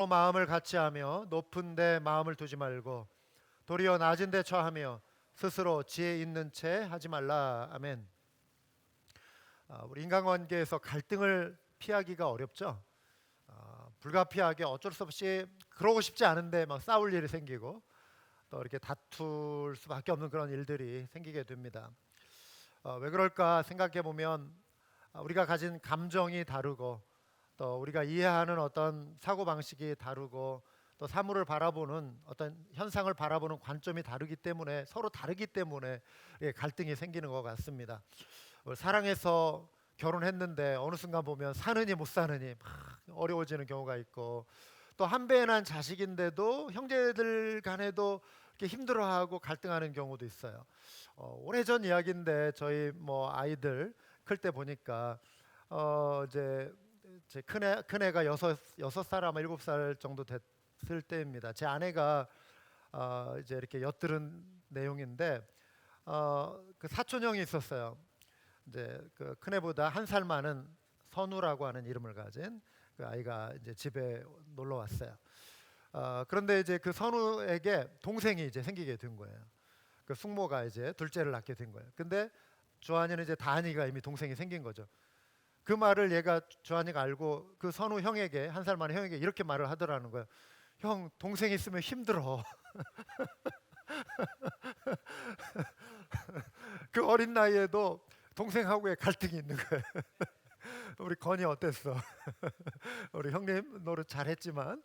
마음을 같이하며 높은 데 마음을 두지 말고 도리어 낮은 데 처하며 스스로 지혜 있는 채 하지 말라. 아멘. 우리 인간관계에서 갈등을 피하기가 어렵죠. 불가피하게 어쩔 수 없이 그러고 싶지 않은데 막 싸울 일이 생기고 또 이렇게 다툴 수밖에 없는 그런 일들이 생기게 됩니다. 왜 그럴까 생각해 보면 우리가 가진 감정이 다르고 또 우리가 이해하는 어떤 사고 방식이 다르고 또 사물을 바라보는 어떤 현상을 바라보는 관점이 다르기 때문에 서로 다르기 때문에 갈등이 생기는 것 같습니다. 사랑해서 결혼했는데 어느 순간 보면 사느니 못 사느니 막 어려워지는 경우가 있고 또 한 배에 난 자식인데도 형제들 간에도 이렇게 힘들어하고 갈등하는 경우도 있어요. 오래전 이야기인데 저희 뭐 아이들 클 때 보니까 이제 제 큰애가 여섯 살 아마 7살 정도 됐을 때입니다. 제 아내가 이제 이렇게 엿들은 내용인데 그 사촌 형이 있었어요. 이제 그 큰애보다 한 살 많은 선우라고 하는 이름을 가진 그 아이가 이제 집에 놀러 왔어요. 그런데 이제 그 선우에게 동생이 이제 생기게 된 거예요. 그 숙모가 이제 둘째를 낳게 된 거예요. 근데 주한이는 이제 다한이가 이미 동생이 생긴 거죠. 그 말을 얘가 주한이가 알고 그 선우 형에게 한 살 많은 형에게 이렇게 말을 하더라는 거예요. 형 동생 있으면 힘들어. 그 어린 나이에도 동생하고의 갈등이 있는 거예요. 우리 건이 어땠어? 우리 형님 노릇 잘했지만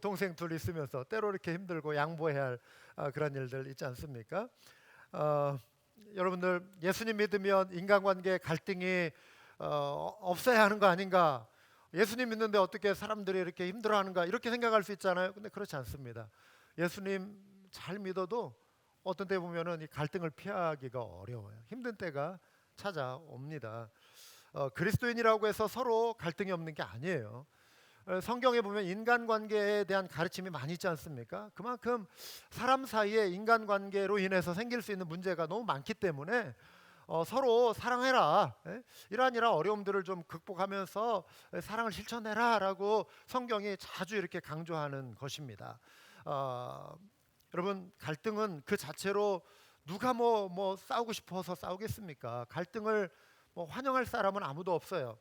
동생 둘 있으면서 때로 이렇게 힘들고 양보해야 할 그런 일들 있지 않습니까? 어, 여러분들 예수님 믿으면 인간관계 갈등이 없어야 하는 거 아닌가? 예수님 믿는데 어떻게 사람들이 이렇게 힘들어하는가? 이렇게 생각할 수 있잖아요. 근데 그렇지 않습니다. 예수님 잘 믿어도 어떤 때 보면은 이 갈등을 피하기가 어려워요. 힘든 때가 찾아옵니다. 그리스도인이라고 해서 서로 갈등이 없는 게 아니에요. 성경에 보면 인간관계에 대한 가르침이 많이 있지 않습니까? 그만큼 사람 사이에 인간관계로 인해서 생길 수 있는 문제가 너무 많기 때문에 서로 사랑해라. 이러한 어려움들을 좀 극복하면서 사랑을 실천해라라고 성경이 자주 이렇게 강조하는 것입니다. 여러분 갈등은 그 자체로 누가 뭐 싸우고 싶어서 싸우겠습니까? 갈등을 뭐 환영할 사람은 아무도 없어요.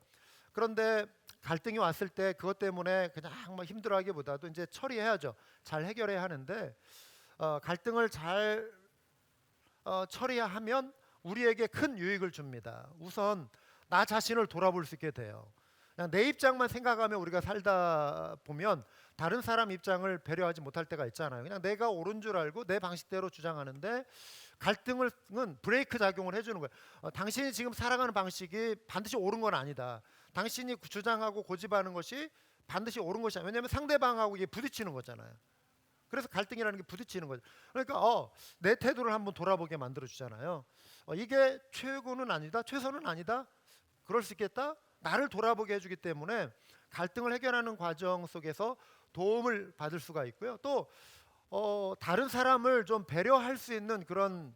그런데 갈등이 왔을 때 그것 때문에 그냥 막 힘들어하기보다도 이제 처리해야죠. 잘 해결해야 하는데 갈등을 잘 처리하면 우리에게 큰 유익을 줍니다. 우선 나 자신을 돌아볼 수 있게 돼요. 그냥 내 입장만 생각하며 우리가 살다 보면 다른 사람 입장을 배려하지 못할 때가 있잖아요. 그냥 내가 옳은 줄 알고 내 방식대로 주장하는데 갈등은 브레이크 작용을 해주는 거예요. 당신이 지금 살아가는 방식이 반드시 옳은 건 아니다. 당신이 주장하고 고집하는 것이 반드시 옳은 것이 아니야. 왜냐하면 상대방하고 이게 부딪히는 거잖아요. 그래서 갈등이라는 게 부딪히는 거죠. 그러니까 내 태도를 한번 돌아보게 만들어 주잖아요. 이게 최고는 아니다, 최선은 아니다. 그럴 수 있겠다. 나를 돌아보게 해주기 때문에 갈등을 해결하는 과정 속에서 도움을 받을 수가 있고요. 또 다른 사람을 좀 배려할 수 있는 그런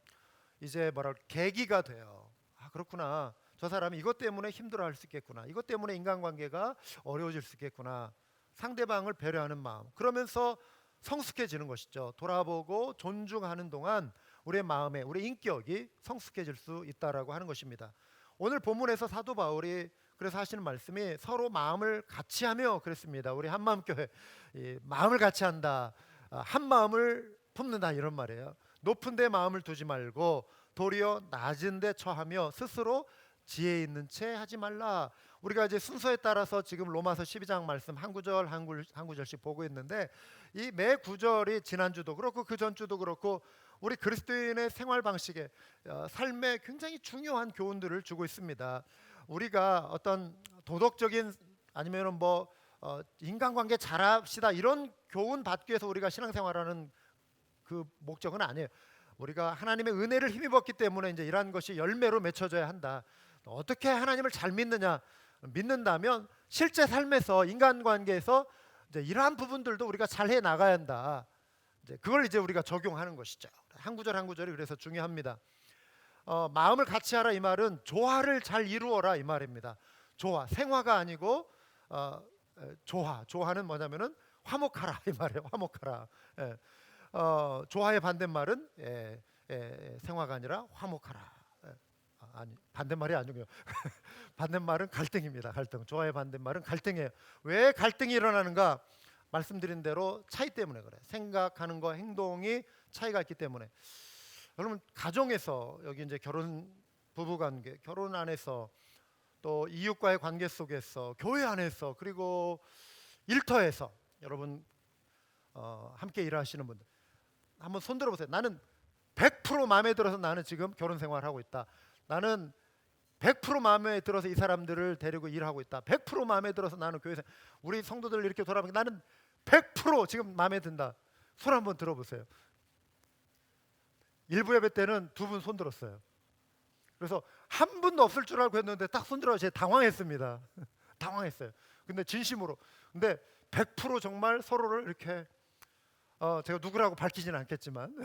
이제 계기가 돼요. 그렇구나. 저 사람이 이것 때문에 힘들어할 수 있겠구나. 이것 때문에 인간관계가 어려워질 수 있겠구나. 상대방을 배려하는 마음. 그러면서 성숙해지는 것이죠. 돌아보고 존중하는 동안 우리의 마음에 우리 인격이 성숙해질 수 있다라고 하는 것입니다. 오늘 본문에서 사도 바울이 그래서 하시는 말씀이 서로 마음을 같이 하며 그랬습니다. 우리 한마음교회 마음을 같이 한다. 한 마음을 품는다 이런 말이에요. 높은 데 마음을 두지 말고 도리어 낮은 데 처하며 스스로 지혜 있는 채 하지 말라. 우리가 이제 순서에 따라서 지금 로마서 12장 말씀 한 구절 한 구절씩 보고 있는데 이 매 구절이 지난주도 그렇고 그 전주도 그렇고 우리 그리스도인의 생활 방식에 삶에 굉장히 중요한 교훈들을 주고 있습니다. 우리가 어떤 도덕적인 아니면은 인간관계 잘합시다 이런 교훈 받기 위해서 우리가 신앙생활하는 그 목적은 아니에요. 우리가 하나님의 은혜를 힘입었기 때문에 이제 이러한 것이 열매로 맺혀져야 한다. 어떻게 하나님을 잘 믿는다면 실제 삶에서 인간관계에서 이제 이러한 부분들도 우리가 잘 해 나가야 한다. 그걸 이제 우리가 적용하는 것이죠. 한 구절 한 구절이 그래서 중요합니다. 마음을 같이 하라 이 말은 조화를 잘 이루어라 이 말입니다. 조화, 생화가 아니고 조화는 뭐냐면은 화목하라 이 말이에요. 화목하라. 예. 조화의 반대말은 생화가 아니라 화목하라. 예. 아니 반대말이 아니고요. 반대말은 갈등입니다. 갈등. 조화의 반대말은 갈등이에요. 왜 갈등이 일어나는가? 말씀드린 대로 차이 때문에 그래. 생각하는 거, 행동이 차이가 있기 때문에. 여러분 가정에서 여기 이제 결혼 부부 관계, 결혼 안에서 또 이웃과의 관계 속에서 교회 안에서 그리고 일터에서 여러분 함께 일하시는 분들 한번 손 들어보세요. 나는 100% 마음에 들어서 나는 지금 결혼 생활하고 있다. 나는 100% 마음에 들어서 이 사람들을 데리고 일하고 있다. 100% 마음에 들어서 나는 교회에서 우리 성도들 이렇게 돌아보니까 나는 100% 지금 마음에 든다. 손 한번 들어보세요. 일부 예배 때는 두 분 손 들었어요. 그래서 한 분도 없을 줄 알고 했는데 딱 손 들어 제가 당황했습니다. 당황했어요. 근데 진심으로. 근데 100% 정말 서로를 이렇게 제가 누구라고 밝히지는 않겠지만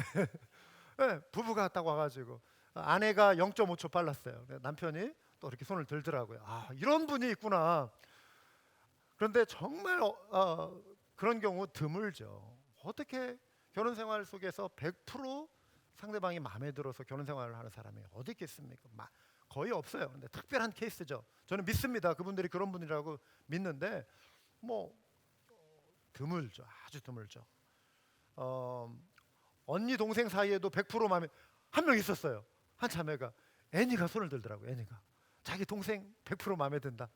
네, 부부가 딱 와가지고 아내가 0.5초 빨랐어요. 남편이 또 이렇게 손을 들더라고요. 아 이런 분이 있구나. 그런데 정말 그런 경우 드물죠. 어떻게 결혼 생활 속에서 100% 상대방이 마음에 들어서 결혼 생활을 하는 사람이 어디 있겠습니까? 거의 없어요. 근데 특별한 케이스죠. 저는 믿습니다. 그분들이 그런 분이라고 믿는데 뭐 드물죠. 아주 드물죠. 언니 동생 사이에도 100% 마음에 한 명 있었어요. 한 자매가 애니가 손을 들더라고요. 애니가 자기 동생 100% 마음에 든다.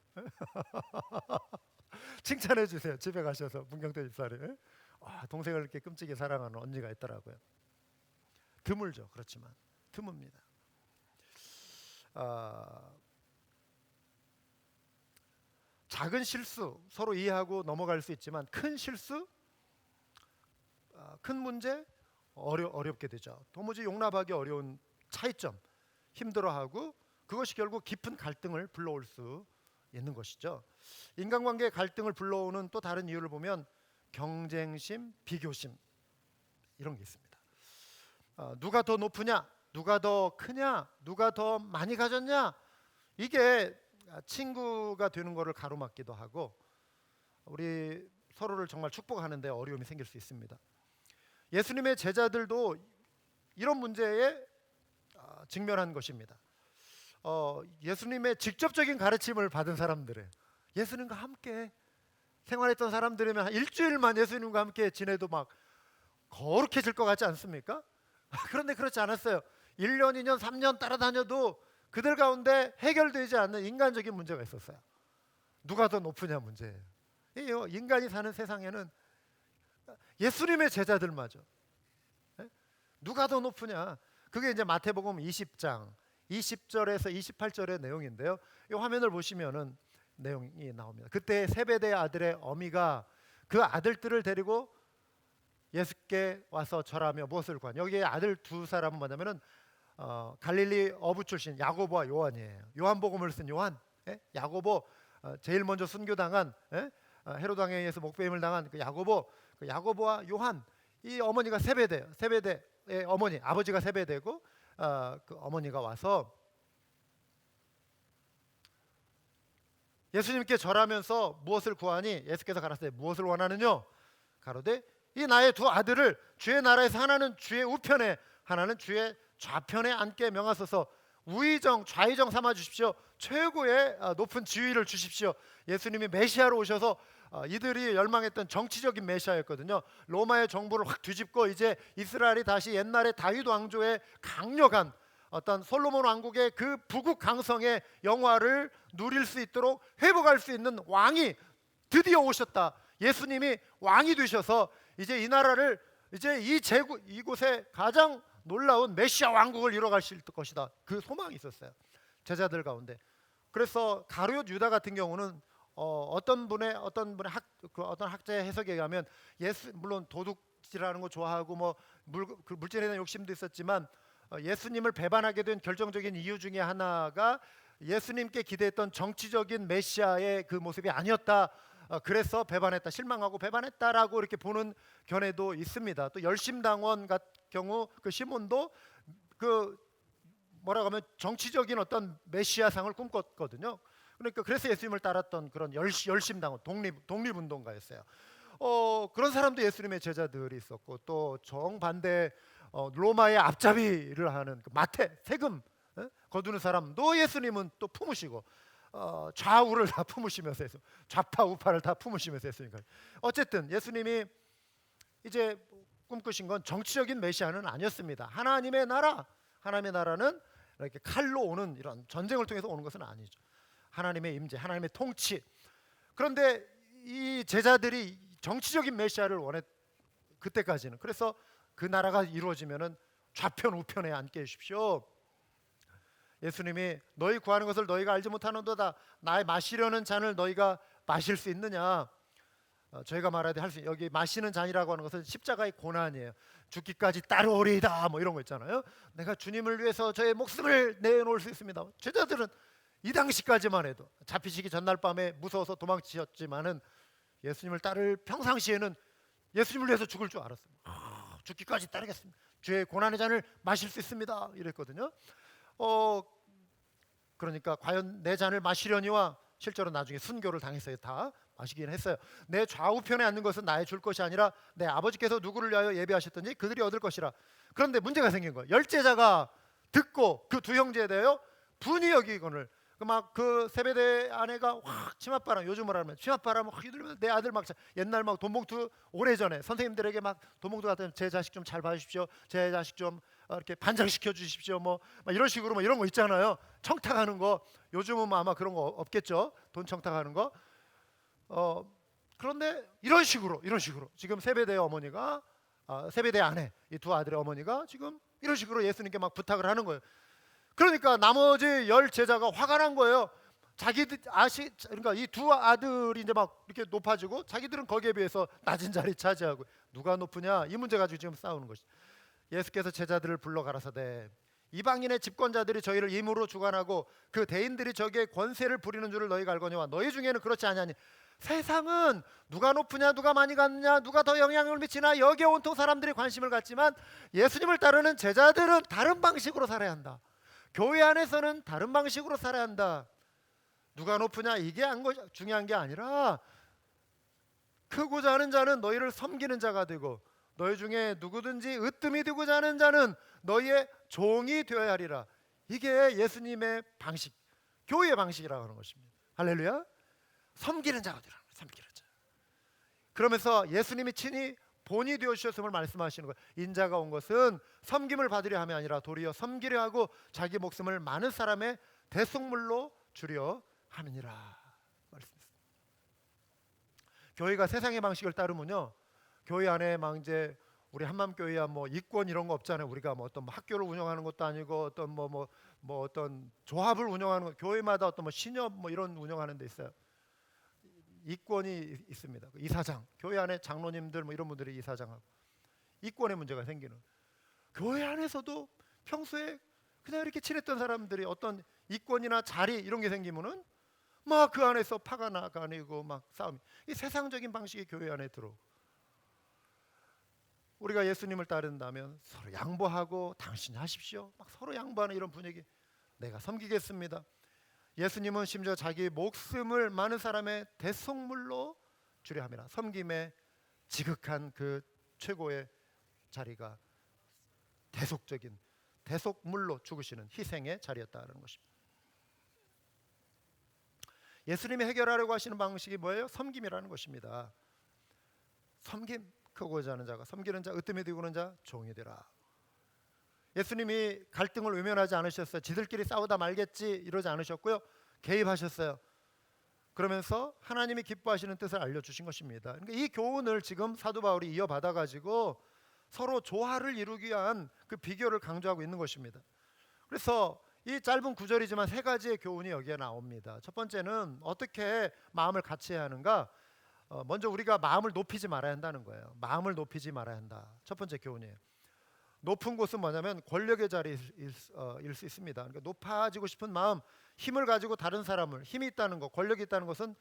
칭찬해 주세요. 집에 가셔서 문경태 집사님. 동생을 이렇게 끔찍이 사랑하는 언니가 있더라고요. 드물죠. 그렇지만 드뭅니다. 작은 실수 서로 이해하고 넘어갈 수 있지만 큰 실수, 큰 문제 어렵게 되죠. 도무지 용납하기 어려운 차이점, 힘들어하고 그것이 결국 깊은 갈등을 불러올 수 있는 것이죠. 인간관계의 갈등을 불러오는 또 다른 이유를 보면 경쟁심, 비교심 이런 게 있습니다. 누가 더 높으냐, 누가 더 크냐, 누가 더 많이 가졌냐, 이게 친구가 되는 것을 가로막기도 하고 우리 서로를 정말 축복하는 데 어려움이 생길 수 있습니다. 예수님의 제자들도 이런 문제에 직면한 것입니다. 예수님의 직접적인 가르침을 받은 사람들이에요. 예수님과 함께 생활했던 사람들이면 한 일주일만 예수님과 함께 지내도 막 거룩해질 것 같지 않습니까? 그런데 그렇지 않았어요. 1년, 2년, 3년 따라다녀도 그들 가운데 해결되지 않는 인간적인 문제가 있었어요. 누가 더 높으냐 문제예요. 인간이 사는 세상에는 예수님의 제자들마저 누가 더 높으냐. 그게 이제 마태복음 20장 20절에서 28절의 내용인데요. 이 화면을 보시면은 내용이 나옵니다. 그때 세베대 아들의 어미가 그 아들들을 데리고 예수께 와서 절하며 무엇을 구하냐. 여기에 아들 두 사람은 뭐냐면은 갈릴리 어부 출신 야고보와 요한이에요. 요한복음을 쓴 요한, 야고보, 제일 먼저 순교당한, 헤롯 왕에 의해서 목배임을 당한 그 야고보, 그 야고보와 요한, 이 어머니가 세베대예요. 세베대의 어머니, 아버지가 세베대고 그 어머니가 와서 예수님께 절하면서 무엇을 구하니? 예수께서 가라사대 무엇을 원하느냐? 가로되 이 나의 두 아들을 주의 나라에서 하나는 주의 우편에 하나는 주의 좌편에 앉게 명하소서. 우의정 좌의정 삼아 주십시오. 최고의 높은 지위를 주십시오. 예수님이 메시아로 오셔서 이들이 열망했던 정치적인 메시아였거든요. 로마의 정부를 확 뒤집고 이제 이스라엘이 다시 옛날의 다윗 왕조의 강력한 어떤 솔로몬 왕국의 그 부국 강성의 영화를 누릴 수 있도록 회복할 수 있는 왕이 드디어 오셨다. 예수님이 왕이 되셔서 이제 이 나라를 이제 이곳에 가장 놀라운 메시아 왕국을 이뤄가실 것이다. 그 소망이 있었어요. 제자들 가운데. 그래서 가룟 유다 같은 경우는 어떤 분의 어떤 학자의 해석에 의하면 물론 도둑질하는 거 좋아하고 뭐 물질에 대한 욕심도 있었지만 예수님을 배반하게 된 결정적인 이유 중에 하나가 예수님께 기대했던 정치적인 메시아의 그 모습이 아니었다. 그래서 배반했다, 실망하고 배반했다라고 이렇게 보는 견해도 있습니다. 또 열심당원 같은 경우 그 시몬도 그 뭐라고 하면 정치적인 어떤 메시아상을 꿈꿨거든요. 그러니까 그래서 예수님을 따랐던 그런 열심당원, 독립운동가였어요. 그런 사람도 예수님의 제자들이 있었고, 또 정반대 로마의 앞잡이를 하는 그 마태 세금 거두는 사람도 예수님은 또 품으시고, 좌우를 다 품으시면서 했어. 좌파 우파를 다 품으시면서 했으니까. 어쨌든 예수님이 이제 꿈꾸신 건 정치적인 메시아는 아니었습니다. 하나님의 나라, 하나님의 나라는 이렇게 칼로 오는 이런 전쟁을 통해서 오는 것은 아니죠. 하나님의 임재, 하나님의 통치. 그런데 이 제자들이 정치적인 메시아를 원했 그때까지는. 그래서 그 나라가 이루어지면은 좌편 우편에 앉게 해주십시오. 예수님이 너희 구하는 것을 너희가 알지 못하는도다. 나의 마시려는 잔을 너희가 마실 수 있느냐? 저희가 말하되 할 수 여기 마시는 잔이라고 하는 것은 십자가의 고난이에요. 죽기까지 따르오리이다 뭐 이런 거 있잖아요. 내가 주님을 위해서 저의 목숨을 내놓을 수 있습니다. 제자들은 이 당시까지만 해도 잡히시기 전날 밤에 무서워서 도망치셨지만은 예수님을 따를 평상시에는 예수님을 위해서 죽을 줄 알았어요. 죽기까지 따르겠습니다. 주의 고난의 잔을 마실 수 있습니다. 이랬거든요. 그러니까 과연 내 잔을 마시려니와 실제로 나중에 순교를 당했어요. 다 마시긴 했어요. 내 좌우편에 앉는 것은 나의 줄 것이 아니라 내 아버지께서 누구를 위하여 예비하셨든지 그들이 얻을 것이라. 그런데 문제가 생긴 거예요. 열제자가 듣고 그 두 형제에 대하여 분이 여기거늘 막 그 세베대 아내가 확 치맛바람, 요즘으로 하면 치맛바람 확 휘둘면서 내 아들 막 옛날 막 돈봉투 오래전에 선생님들에게 막 돈봉투 같은 제 자식 좀 잘 봐주십시오. 제 자식 좀 이렇게 반장시켜 주십시오. 뭐 이런 식으로 뭐 이런 거 있잖아요. 청탁하는 거. 요즘은 아마 그런 거 없겠죠. 돈 청탁하는 거. 그런데 이런 식으로 지금 세베대의 어머니가 세베대 아내 이 두 아들의 어머니가 지금 이런 식으로 예수님께 막 부탁을 하는 거예요. 그러니까 나머지 10 제자가 화가 난 거예요. 자기들 그러니까 이 두 아들이 이제 막 이렇게 높아지고 자기들은 거기에 비해서 낮은 자리 차지하고 누가 높으냐 이 문제 가지고 지금 싸우는 것이. 예수께서 제자들을 불러 가라사대 이방인의 집권자들이 저희를 임으로 주관하고 그 대인들이 저기에 권세를 부리는 줄을 너희가 알거니와 너희 중에는 그렇지 아니하니. 세상은 누가 높으냐 누가 많이 갔느냐 누가 더 영향을 미치나 여기에 온통 사람들이 관심을 갖지만 예수님을 따르는 제자들은 다른 방식으로 살아야 한다. 교회 안에서는 다른 방식으로 살아야 한다. 누가 높으냐 이게 중요한 게 아니라 크고자 하는 자는 너희를 섬기는 자가 되고 너희 중에 누구든지 으뜸이 되고자 하는 자는 너희의 종이 되어야 하리라. 이게 예수님의 방식, 교회의 방식이라고 하는 것입니다. 할렐루야. 섬기는 자가 되라. 섬기는 자. 그러면서 예수님이 친히 본이 되어주셨음을 말씀하시는 거예요. 인자가 온 것은 섬김을 받으려 함이 아니라 도리어 섬기려 하고 자기 목숨을 많은 사람의 대속물로 주려 함이니라 말씀했습니다. 교회가 세상의 방식을 따르면요, 교회 안에 막 이제 우리 한맘교회야 뭐 이권 이런 거 없잖아요. 우리가 뭐 어떤 학교를 운영하는 것도 아니고 어떤 뭐 어떤 조합을 운영하는 거, 교회마다 어떤 뭐 신협 뭐 이런 운영하는 데 있어요. 이권이 있습니다. 이사장, 교회 안에 장로님들 뭐 이런 분들이 이사장하고 이권의 문제가 생기는. 교회 안에서도 평소에 그냥 이렇게 친했던 사람들이 어떤 이권이나 자리 이런 게 생기면은 막 그 안에서 파가 나가고 막 싸움. 이 세상적인 방식이 교회 안에 들어. 우리가 예수님을 따른다면 서로 양보하고 당신이 하십시오. 막 서로 양보하는 이런 분위기. 내가 섬기겠습니다. 예수님은 심지어 자기 목숨을 많은 사람의 대속물로 주려 함이라. 섬김의 지극한 그 최고의 자리가 대속물로 죽으시는 희생의 자리였다는 것입니다. 예수님이 해결하려고 하시는 방식이 뭐예요? 섬김이라는 것입니다. 섬김, 크고자 하는 자가 섬기는 자, 으뜸이 되고는 자, 종이 되라. 예수님이 갈등을 외면하지 않으셨어요. 지들끼리 싸우다 말겠지 이러지 않으셨고요. 개입하셨어요. 그러면서 하나님이 기뻐하시는 뜻을 알려주신 것입니다. 그러니까 이 교훈을 지금 사도 바울이 이어받아 가지고 서로 조화를 이루기 위한 그 비결을 강조하고 있는 것입니다. 그래서 이 짧은 구절이지만 세 가지의 교훈이 여기에 나옵니다. 첫 번째는 어떻게 마음을 같이해야 하는가. 먼저 우리가 마음을 높이지 말아야 한다는 거예요. 마음을 높이지 말아야 한다. 첫 번째 교훈이에요. 높은 곳은 뭐냐면 권력의 자리일 수 있습니다. 그러니까 높아지고 싶은 마음, 힘을 가지고 다른 사람을, 힘이 있다는 것, 권력이 있다는 것은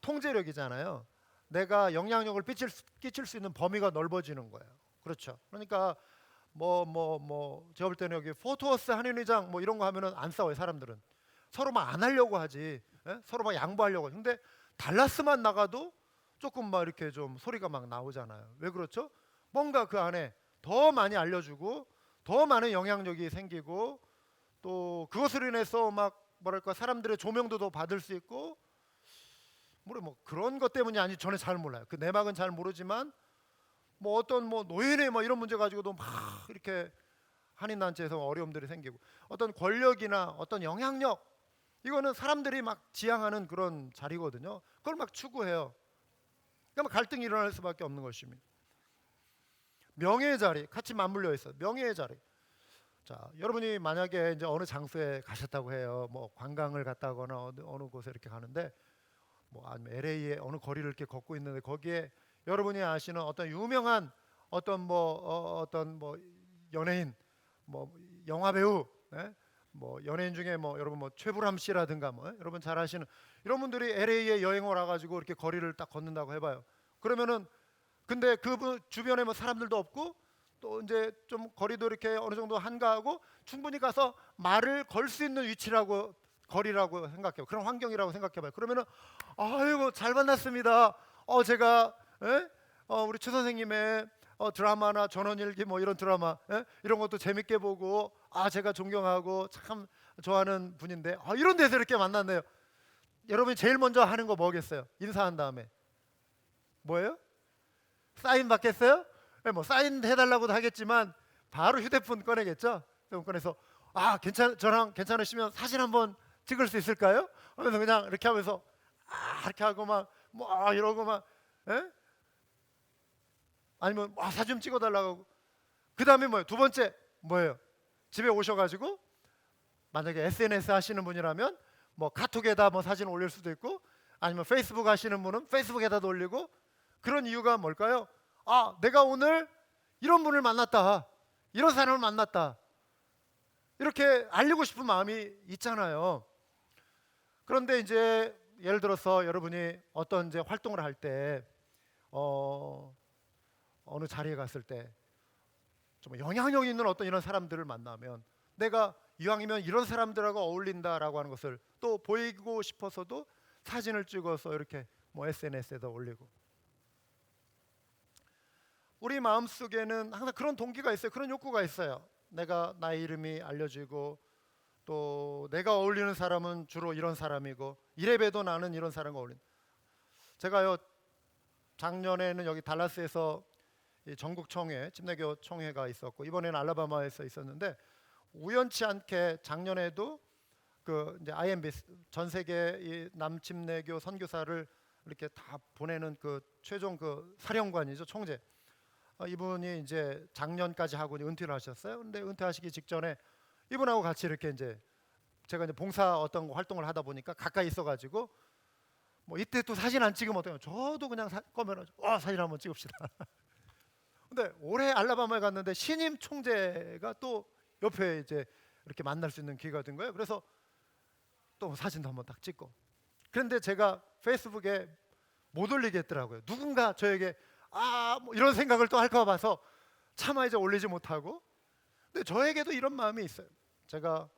통제력이잖아요. 내가 영향력을 끼칠 수 있는 범위가 넓어지는 거예요. 그렇죠. 그러니까 제가 볼 때는 여기 포토워스 한인회장 뭐 이런 거 하면은 안 싸워요. 사람들은 서로 막 안 하려고 하지. 예? 서로 막 양보하려고. 근데 달라스만 나가도 조금 막 이렇게 좀 소리가 막 나오잖아요. 왜 그렇죠? 뭔가 그 안에 더 많이 알려주고 더 많은 영향력이 생기고 또 그것으로 인해서 막 뭐랄까 사람들의 조명도 더 받을 수 있고 뭐 그런 것 때문이 아닌지 저는 잘 몰라요. 그 내막은 잘 모르지만 뭐 어떤 뭐 노인의 뭐 이런 문제 가지고도 막 이렇게 한인단체에서 어려움들이 생기고 어떤 권력이나 어떤 영향력 이거는 사람들이 막 지향하는 그런 자리거든요. 그걸 막 추구해요. 그러니까 갈등이 일어날 수밖에 없는 것입니다. 명예의 자리 같이 맞물려 있어요. 명예의 자리. 자, 여러분이 만약에 이제 어느 장소에 가셨다고 해요. 뭐 관광을 갔다거나 어느 곳에 이렇게 가는데 뭐 아니면 LA의 어느 거리를 이렇게 걷고 있는데 거기에 여러분이 아시는 어떤 유명한 어떤 어떤 뭐 연예인 뭐 영화 배우 예? 뭐 연예인 중에 뭐 여러분 뭐 최불암 씨라든가 뭐 여러분 잘 아시는 이런 분들이 LA에 여행을 와가지고 이렇게 거리를 딱 걷는다고 해봐요. 그러면은 근데 그분 주변에 뭐 사람들도 없고 또 이제 좀 거리도 이렇게 어느 정도 한가하고 충분히 가서 말을 걸 수 있는 위치라고 거리라고 생각해요. 그런 환경이라고 생각해봐요. 그러면은 아이고 잘 만났습니다. 제가 예? 우리 최 선생님의 드라마나 전원일기 뭐 이런 드라마 예? 이런 것도 재밌게 보고 제가 존경하고 참 좋아하는 분인데 이런 데서 이렇게 만났네요. 여러분이 제일 먼저 하는 거 뭐겠어요? 인사한 다음에 뭐예요? 사인 받겠어요? 네, 뭐 사인 해달라고도 하겠지만 바로 휴대폰 꺼내겠죠. 휴대폰 꺼내서 저랑 괜찮으시면 사진 한번 찍을 수 있을까요? 하면서 그냥 이렇게 하면서 이렇게 하고 막 뭐 이러고 막 예? 아니면 사진 좀 찍어달라고 하고 그 다음에 뭐예요? 두 번째 뭐예요? 집에 오셔가지고 만약에 SNS 하시는 분이라면 뭐 카톡에다 뭐 사진 올릴 수도 있고 아니면 페이스북 하시는 분은 페이스북에다도 올리고 그런 이유가 뭘까요? 내가 오늘 이런 분을 만났다. 이런 사람을 만났다. 이렇게 알리고 싶은 마음이 있잖아요. 그런데 이제 예를 들어서 여러분이 어떤 이제 활동을 할 때 어느 자리에 갔을 때 좀 영향력 있는 어떤 이런 사람들을 만나면 내가 이왕이면 이런 사람들하고 어울린다라고 하는 것을 또 보이고 싶어서도 사진을 찍어서 이렇게 뭐 SNS에다 올리고 우리 마음속에는 항상 그런 동기가 있어요. 그런 욕구가 있어요. 내가 나의 이름이 알려지고 또 내가 어울리는 사람은 주로 이런 사람이고 이래봬도 나는 이런 사람과 어울린다. 제가요 작년에는 여기 달라스에서 이 전국 청회 침례교 총회가 있었고 이번에는 알라바마에서 있었는데 우연치 않게 작년에도 그 이제 IMB 전 세계 이 남침례교 선교사를 이렇게 다 보내는 그 최종 그 사령관이죠 총재. 이분이 이제 작년까지 하고 은퇴를 하셨어요. 근데 은퇴하시기 직전에 이분하고 같이 이렇게 이제 제가 이제 봉사 어떤 활동을 하다 보니까 가까이 있어가지고 뭐 이때 또 사진 안 찍으면 어때요? 저도 그냥 꺼면 사진 한번 찍읍시다. 근데 올해 알라바마에 갔는데 신임 총재가 또 옆에 이제 이렇게 만날 수 있는 기회가 된 거예요. 그래서 또 사진도 한번 딱 찍고. 그런데 제가 페이스북에 못 올리겠더라고요. 누군가 저에게 뭐 이런 생각을 또 할까 봐서 차마 이제 올리지 못하고. 근데 저에게도 이런 마음이 있어요. 제가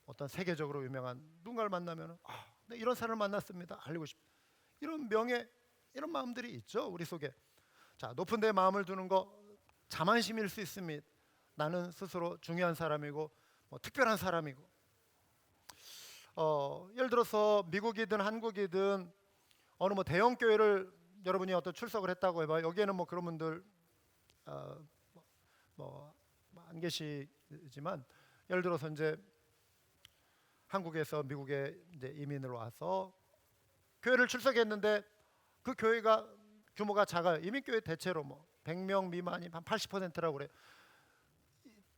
어떤 세계적으로 유명한 누군가를 만나면 네, 이런 사람을 만났습니다. 알리고 싶다. 이런 명예, 이런 마음들이 있죠 우리 속에. 자, 높은 데 마음을 두는 거 자만심일 수 있습니다. 나는 스스로 중요한 사람이고 뭐 특별한 사람이고. 예를 들어서 미국이든 한국이든 어느 뭐 대형 교회를 여러분이 어떤 출석을 했다고 해봐요. 여기에는 뭐 그런 분들 안 계시지만 예를 들어서 이제 한국에서 미국에 이제 이민을 와서 교회를 출석했는데 그 교회가 규모가 작아요. 이민교회 대체로 뭐 100명 미만이 한 80%라고 그래요.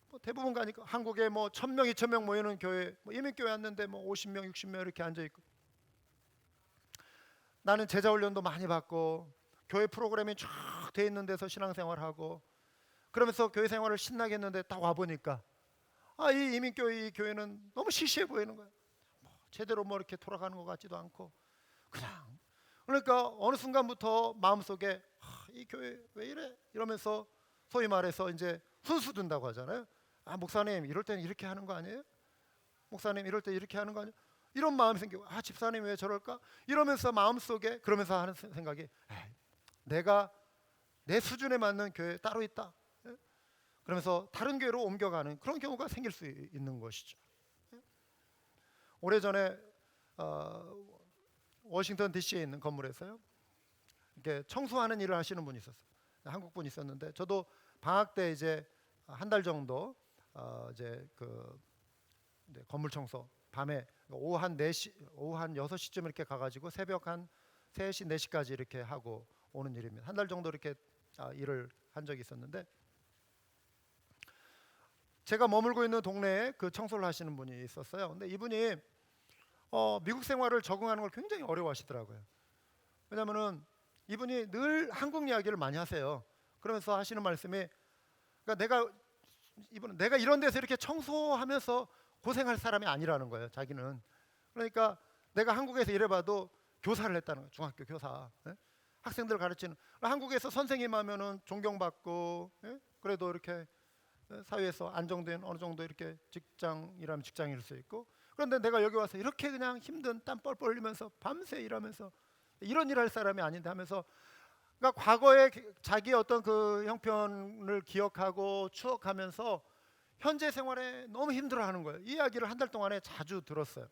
뭐 대부분 가니까 한국에 뭐 1000명, 2000명 모이는 교회, 뭐 이민교회 왔는데 뭐 50명, 60명 이렇게 앉아 있고. 나는 제자 훈련도 많이 받고 교회 프로그램이 쫙 돼 있는 데서 신앙생활하고 그러면서 교회 생활을 신나게 했는데 딱 와 보니까 이 이민교회 이 교회는 너무 시시해 보이는 거예요. 제대로 뭐 이렇게 돌아가는 것 같지도 않고 그냥 그러니까 어느 순간부터 마음속에 이 교회 왜 이래? 이러면서 소위 말해서 이제 훈수 둔다고 하잖아요. 목사님 이럴 때는 이렇게 하는 거 아니에요? 목사님 이럴 때 이렇게 하는 거 아니에요? 이런 마음이 생기고 집사님 왜 저럴까? 이러면서 마음속에 그러면서 하는 생각이 내가 내 수준에 맞는 교회 따로 있다. 예? 그러면서 다른 교회로 옮겨가는 그런 경우가 생길 수 있는 것이죠. 예? 오래전에 워싱턴 DC에 있는 건물에서요, 이렇게 청소하는 일을 하시는 분이 있었어요. 한국 분이 있었는데, 저도 방학 때 이제 한 달 정도 이제 그 건물 청소 밤에 오후 한 4시, 오후 한 6시쯤 이렇게 가가지고 새벽 한 3시, 4시까지 이렇게 하고 오는 일입니다. 한 달 정도 이렇게 일을 한 적이 있었는데, 제가 머물고 있는 동네에 그 청소를 하시는 분이 있었어요. 근데 이분이 미국 생활을 적응하는 걸 굉장히 어려워하시더라고요. 왜냐하면은 이분이 늘 한국 이야기를 많이 하세요. 그러면서 하시는 말씀이, 그러니까 내가 이런 데서 이렇게 청소하면서 고생할 사람이 아니라는 거예요, 자기는. 그러니까 내가 한국에서 일해봐도 교사를 했다는 거예요. 중학교 교사. 예? 학생들 가르치는. 한국에서 선생님 하면은 존경받고, 예? 그래도 이렇게 사회에서 안정된 어느 정도 이렇게 직장이라면 직장일 수 있고, 그런데 내가 여기 와서 이렇게 그냥 힘든 땀 뻘뻘 흘리면서 밤새 일하면서 이런 일 할 사람이 아닌데 하면서, 그러니까 과거에 자기의 어떤 그 형편을 기억하고 추억하면서 현재 생활에 너무 힘들어하는 거예요. 이 이야기를 한 달 동안에 자주 들었어요.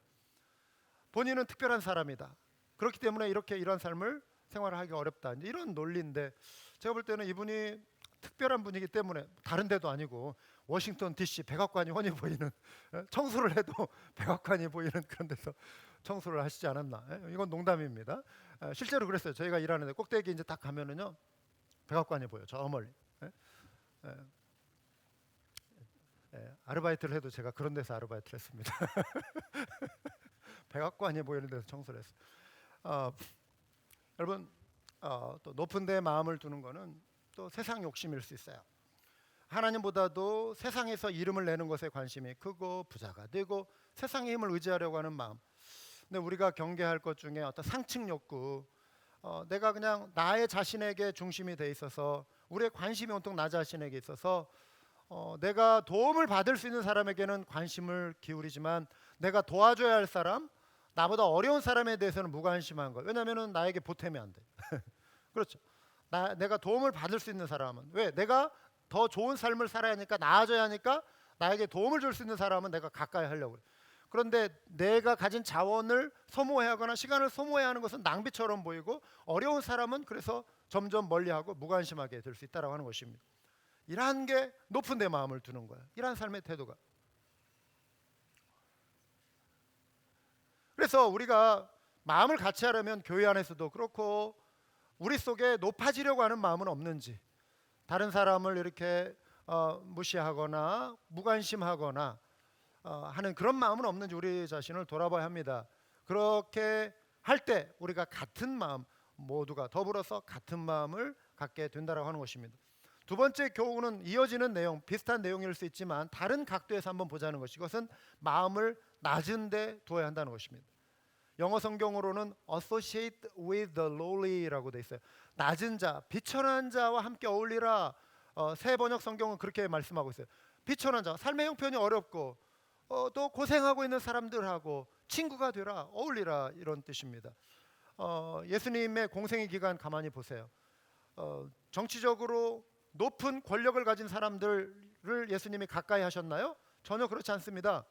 본인은 특별한 사람이다. 그렇기 때문에 이렇게 이런 삶을 생활하기 어렵다. 이제 이런 논리인데, 제가 볼 때는 이분이 특별한 분이기 때문에, 다른 데도 아니고 워싱턴 DC 백악관이 훤히 보이는, 청소를 해도 백악관이 보이는 그런 데서 청소를 하시지 않았나. 이건 농담입니다. 실제로 그랬어요. 저희가 일하는데 꼭대기 이제 딱 가면은요, 백악관이 보여. 저 멀리. 아르바이트를 해도 제가 그런 데서 아르바이트를 했습니다. 백악관이 보이는 데서 청소를 했어요. 여러분, 또 높은 데 마음을 두는 거는 또 세상 욕심일 수 있어요. 하나님보다도 세상에서 이름을 내는 것에 관심이 크고 부자가 되고 세상의 힘을 의지하려고 하는 마음. 근데 우리가 경계할 것 중에 어떤 상층 욕구, 내가 그냥 나의 자신에게 중심이 돼 있어서, 우리의 관심이 온통 나 자신에게 있어서 내가 도움을 받을 수 있는 사람에게는 관심을 기울이지만 내가 도와줘야 할 사람, 나보다 어려운 사람에 대해서는 무관심한 거예요. 왜냐하면 나에게 보탬이 안 돼. 그렇죠. 내가 도움을 받을 수 있는 사람은, 왜? 내가 더 좋은 삶을 살아야 하니까, 나아져야 하니까 나에게 도움을 줄 수 있는 사람은 내가 가까이 하려고 해요. 그런데 내가 가진 자원을 소모해하거나 시간을 소모해야 하는 것은 낭비처럼 보이고, 어려운 사람은 그래서 점점 멀리하고 무관심하게 될 수 있다라고 하는 것입니다. 이러한 게 높은 데 마음을 두는 거예요. 이러한 삶의 태도가. 그래서 우리가 마음을 같이 하려면 교회 안에서도 그렇고 우리 속에 높아지려고 하는 마음은 없는지, 다른 사람을 이렇게 무시하거나 무관심하거나 하는 그런 마음은 없는지 우리 자신을 돌아봐야 합니다. 그렇게 할 때 우리가 같은 마음, 모두가 더불어서 같은 마음을 갖게 된다라고 하는 것입니다. 두 번째 교훈은 이어지는 내용, 비슷한 내용일 수 있지만 다른 각도에서 한번 보자는 것이, 이것은 마음을 낮은 데 두어야 한다는 것입니다. 영어 성경으로는 associate with the lowly라고 돼 있어요. 낮은 자, 비천한 자와 함께 어울리라. 새 번역 성경은 그렇게 말씀하고 있어요. 비천한 자, 삶의 형편이 어렵고 또 고생하고 있는 사람들하고 친구가 되라, 어울리라, 이런 뜻입니다. 예수님의 공생의 기간 가만히 보세요. 정치적으로 높은 권력을 가진 사람들을 예수님이 가까이 하셨나요? 전혀 그렇지 않습니다.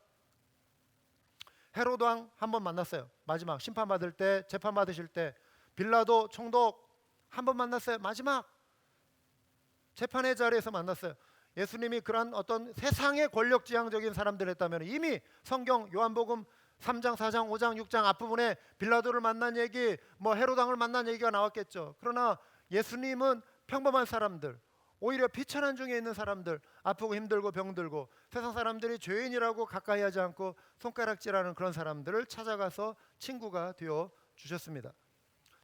헤로드 왕 한 번 만났어요. 마지막 심판받을 때, 재판받으실 때. 빌라도 총독 한 번 만났어요. 마지막 재판의 자리에서 만났어요. 예수님이 그런 어떤 세상의 권력지향적인 사람들 했다면 이미 성경 요한복음 3장, 4장, 5장, 6장 앞부분에 빌라도를 만난 얘기, 헤로드 왕을 만난 얘기가 나왔겠죠. 그러나 예수님은 평범한 사람들, 오히려 비천한 중에 있는 사람들, 아프고 힘들고 병들고 세상 사람들이 죄인이라고 가까이 하지 않고 손가락질하는 그런 사람들을 찾아가서 친구가 되어 주셨습니다.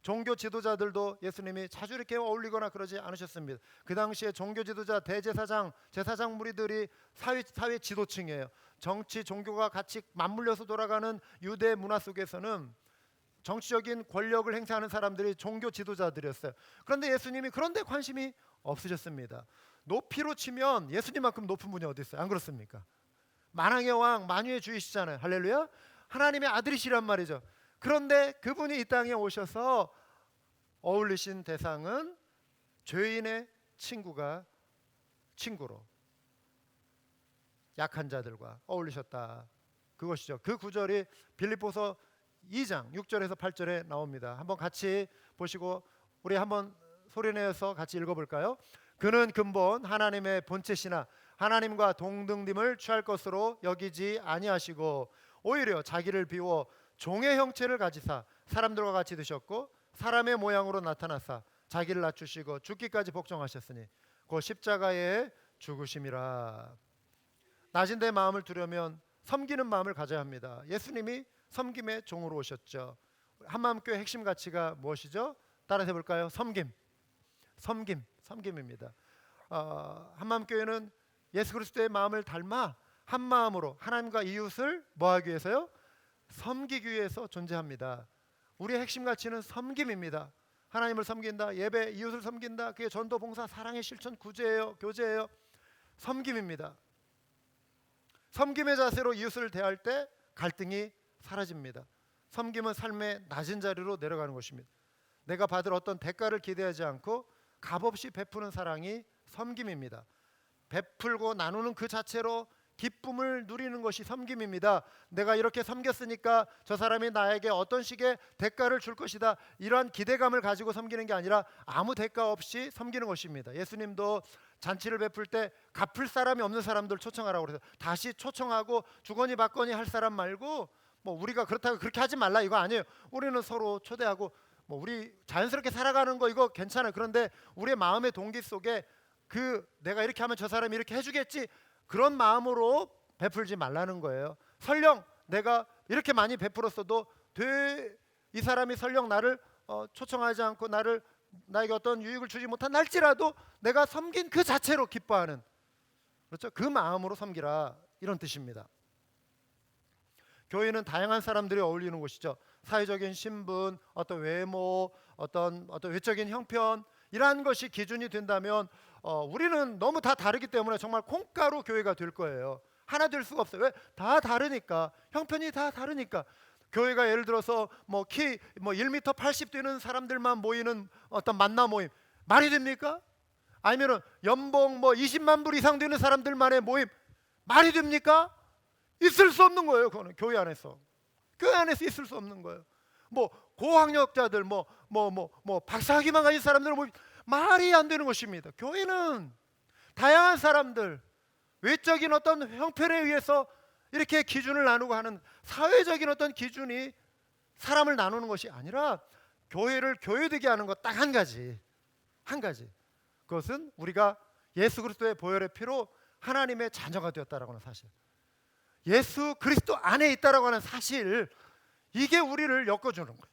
종교 지도자들도 예수님이 자주 이렇게 어울리거나 그러지 않으셨습니다. 그 당시에 종교 지도자, 대제사장, 제사장 무리들이 사회 지도층이에요. 정치, 종교가 같이 맞물려서 돌아가는 유대 문화 속에서는 정치적인 권력을 행사하는 사람들이 종교 지도자들이었어요. 그런데 예수님이 그런 데 관심이 없으셨습니다. 높이로 치면 예수님만큼 높은 분이 어디 있어요? 안 그렇습니까? 만왕의 왕, 만유의 주이시잖아요. 할렐루야. 하나님의 아들이시란 말이죠. 그런데 그분이 이 땅에 오셔서 어울리신 대상은 죄인의 친구로 약한 자들과 어울리셨다. 그것이죠. 그 구절이 빌립보서 2장 6절에서 8절에 나옵니다. 한번 같이 보시고 우리 한번 소리내어서 같이 읽어볼까요? 그는 근본 하나님의 본체시나 하나님과 동등됨을 취할 것으로 여기지 아니하시고 오히려 자기를 비워 종의 형체를 가지사 사람들과 같이 드셨고 사람의 모양으로 나타나사 자기를 낮추시고 죽기까지 복종하셨으니 곧 십자가에 죽으심이라. 낮은 데 마음을 두려면 섬기는 마음을 가져야 합니다. 예수님이 섬김의 종으로 오셨죠. 한마음교회 핵심 가치가 무엇이죠? 따라서 해볼까요? 섬김입니다. 한마음교회는 예수 그리스도의 마음을 닮아 한 마음으로 하나님과 이웃을 뭐하기 위해서요? 섬기기 위해서 존재합니다. 우리의 핵심 가치는 섬김입니다. 하나님을 섬긴다, 예배, 이웃을 섬긴다. 그게 전도, 봉사, 사랑의 실천, 구제예요, 교제예요. 섬김입니다. 섬김의 자세로 이웃을 대할 때 갈등이 사라집니다. 섬김은 삶의 낮은 자리로 내려가는 것입니다. 내가 받을 어떤 대가를 기대하지 않고 값없이 베푸는 사랑이 섬김입니다. 베풀고 나누는 그 자체로 기쁨을 누리는 것이 섬김입니다. 내가 이렇게 섬겼으니까 저 사람이 나에게 어떤 식의 대가를 줄 것이다, 이러한 기대감을 가지고 섬기는 게 아니라 아무 대가 없이 섬기는 것입니다. 예수님도 잔치를 베풀 때 갚을 사람이 없는 사람들 초청하라고 그래서 다시 초청하고 주거니 받거니 할 사람 말고 뭐 우리가 그렇다고 그렇게 하지 말라 이거 아니에요. 우리는 서로 초대하고 뭐 우리 자연스럽게 살아가는 거 이거 괜찮아요. 그런데 우리의 마음의 동기 속에 그 내가 이렇게 하면 저 사람이 이렇게 해주겠지, 그런 마음으로 베풀지 말라는 거예요. 설령 내가 이렇게 많이 베풀었어도 이 사람이 설령 나를 초청하지 않고 나에게 어떤 유익을 주지 못한 날지라도 내가 섬긴 그 자체로 기뻐하는, 그렇죠? 그 마음으로 섬기라, 이런 뜻입니다. 교회는 다양한 사람들이 어울리는 곳이죠. 사회적인 신분, 어떤 외모, 어떤 외적인 형편, 이러한 것이 기준이 된다면 우리는 너무 다 다르기 때문에 정말 콩가루 교회가 될 거예요. 하나 될 수가 없어요. 왜? 다 다르니까. 형편이 다 다르니까. 교회가 예를 들어서 키 1m 80 되는 사람들만 모이는 어떤 만남 모임, 말이 됩니까? 아니면은 연봉 20만 불 이상 되는 사람들만의 모임, 말이 됩니까? 있을 수 없는 거예요. 그거는 교회 안에서 있을 수 없는 거예요. 고학력자들 박사학위만 가진 사람들 말이 안 되는 것입니다. 교회는 다양한 사람들, 외적인 어떤 형편에 의해서 이렇게 기준을 나누고 하는 사회적인 어떤 기준이 사람을 나누는 것이 아니라 교회를 교회되게 하는 것 딱 한 가지. 그것은 우리가 예수 그리스도의 보혈의 피로 하나님의 자녀가 되었다라고 하는 사실, 예수 그리스도 안에 있다라고 하는 사실, 이게 우리를 엮어주는 거예요.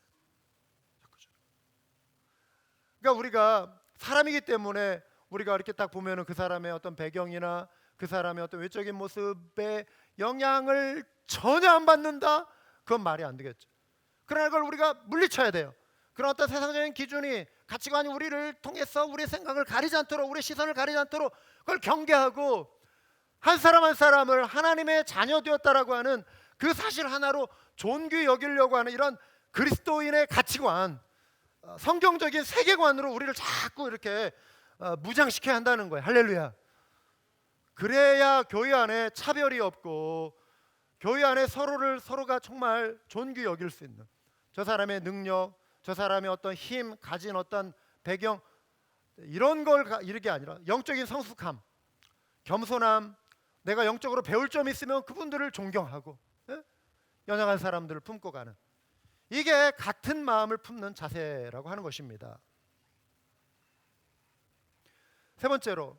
그러니까 우리가 사람이기 때문에 우리가 이렇게 딱 보면은 그 사람의 어떤 배경이나 그 사람의 어떤 외적인 모습에 영향을 전혀 안 받는다? 그건 말이 안 되겠죠. 그러나 그걸 우리가 물리쳐야 돼요. 그런 어떤 세상적인 기준이, 가치관이 우리를 통해서 우리의 생각을 가리지 않도록, 우리의 시선을 가리지 않도록 그걸 경계하고 한 사람 한 사람을 하나님의 자녀 되었다라고 하는 그 사실 하나로 존귀 여기려고 하는 이런 그리스도인의 가치관, 성경적인 세계관으로 우리를 자꾸 이렇게 무장시켜야 한다는 거예요. 할렐루야. 그래야 교회 안에 차별이 없고 교회 안에 서로가 정말 존귀 여길 수 있는, 저 사람의 능력, 저 사람의 어떤 힘, 가진 어떤 배경, 이런 이게 아니라 영적인 성숙함, 겸손함, 내가 영적으로 배울 점이 있으면 그분들을 존경하고 연약한 사람들을 품고 가는, 이게 같은 마음을 품는 자세라고 하는 것입니다. 세 번째로,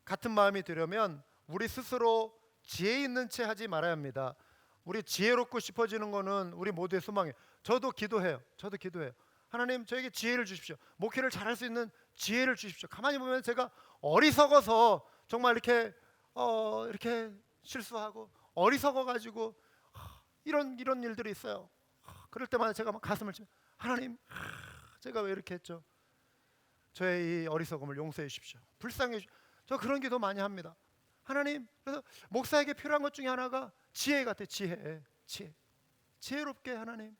같은 마음이 되려면 우리 스스로 지혜 있는 채 하지 말아야 합니다. 우리 지혜롭고 싶어지는 거는 우리 모두의 소망이에요. 저도 기도해요. 하나님, 저에게 지혜를 주십시오. 목회를 잘할 수 있는 지혜를 주십시오. 가만히 보면 제가 어리석어서 정말 이렇게 실수하고 어리석어 가지고 이런 일들이 있어요. 그럴 때마다 제가 막 가슴을 치면, 하나님, 제가 왜 이렇게 했죠? 저의 이 어리석음을 용서해 주십시오. 불쌍해 주십시오. 저 그런 기도 많이 합니다. 하나님, 그래서 목사에게 필요한 것 중에 하나가 지혜 같아요. 지혜롭게, 하나님,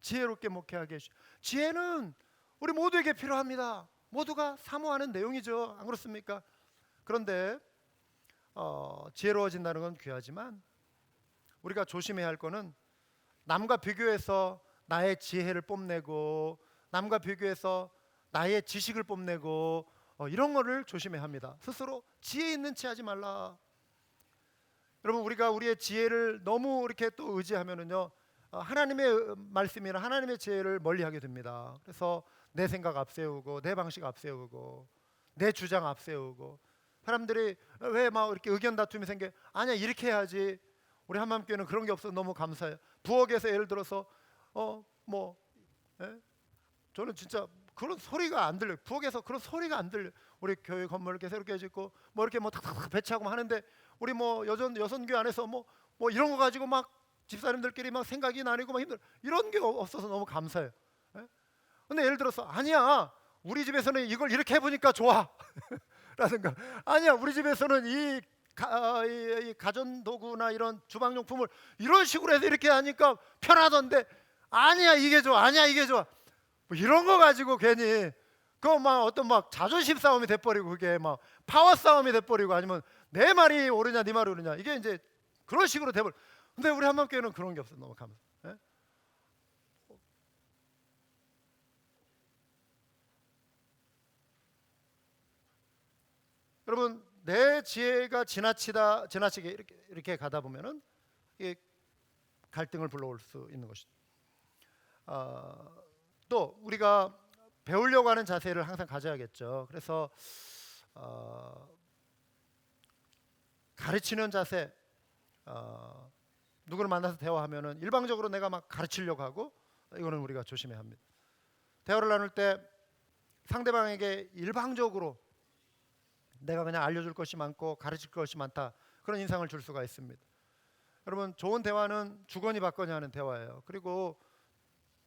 지혜롭게 목회하게 해주십시오. 지혜는 우리 모두에게 필요합니다. 모두가 사모하는 내용이죠. 안 그렇습니까? 그런데 지혜로워진다는 건 귀하지만 우리가 조심해야 할 거는 남과 비교해서 나의 지혜를 뽐내고 남과 비교해서 나의 지식을 뽐내고 이런 거를 조심해야 합니다. 스스로 지혜 있는 체 하지 말라. 여러분, 우리가 우리의 지혜를 너무 이렇게 또 의지하면은요, 하나님의 말씀이나 하나님의 지혜를 멀리하게 됩니다. 그래서 내 생각 앞세우고 내 방식 앞세우고 내 주장 앞세우고, 사람들이 왜 막 이렇게 의견 다툼이 생겨? 아니야, 이렇게 해야지. 우리 한마음교회는 그런 게 없어서 너무 감사해요. 부엌에서 예를 들어서 저는 진짜 그런 소리가 안 들려요. 부엌에서 그런 소리가 안 들려요. 우리 교회 건물 이렇게 새롭게 짓고 이렇게 탁탁탁 배치하고 하는데, 우리 여선교회 안에서 이런 거 가지고 막 집사님들끼리 막 생각이 나뉘고 막 힘들어. 이런 게 없어서 너무 감사해요. 근데 예를 들어서 아니야, 우리 집에서는 이걸 이렇게 해보니까 좋아 라든가, 아니야, 우리 집에서는 이 가전도구나 이런 주방용품을 이런 식으로 해서 이렇게 하니까 편하던데, 아니야 이게 좋아, 아니야 이게 좋아, 이런 거 가지고 괜히 그거 막 어떤 자존심 싸움이 돼버리고, 그게 막 파워 싸움이 돼버리고, 아니면 내 말이 옳으냐 네 말이 옳으냐, 이게 이제 그런 식으로 돼버려. 근데 우리 한마음교회는 그런 게 없어. 너무 감사. 여러분, 내 지혜가 지나치게 이렇게 가다 보면은 이게 갈등을 불러올 수 있는 것이죠. 또 우리가 배우려고 하는 자세를 항상 가져야겠죠. 그래서 가르치는 자세, 누구를 만나서 대화하면은 일방적으로 내가 막 가르치려고 하고, 이거는 우리가 조심해야 합니다. 대화를 나눌 때 상대방에게 일방적으로 내가 그냥 알려줄 것이 많고 가르칠 것이 많다, 그런 인상을 줄 수가 있습니다. 여러분, 좋은 대화는 주거니 받거니 하는 대화예요. 그리고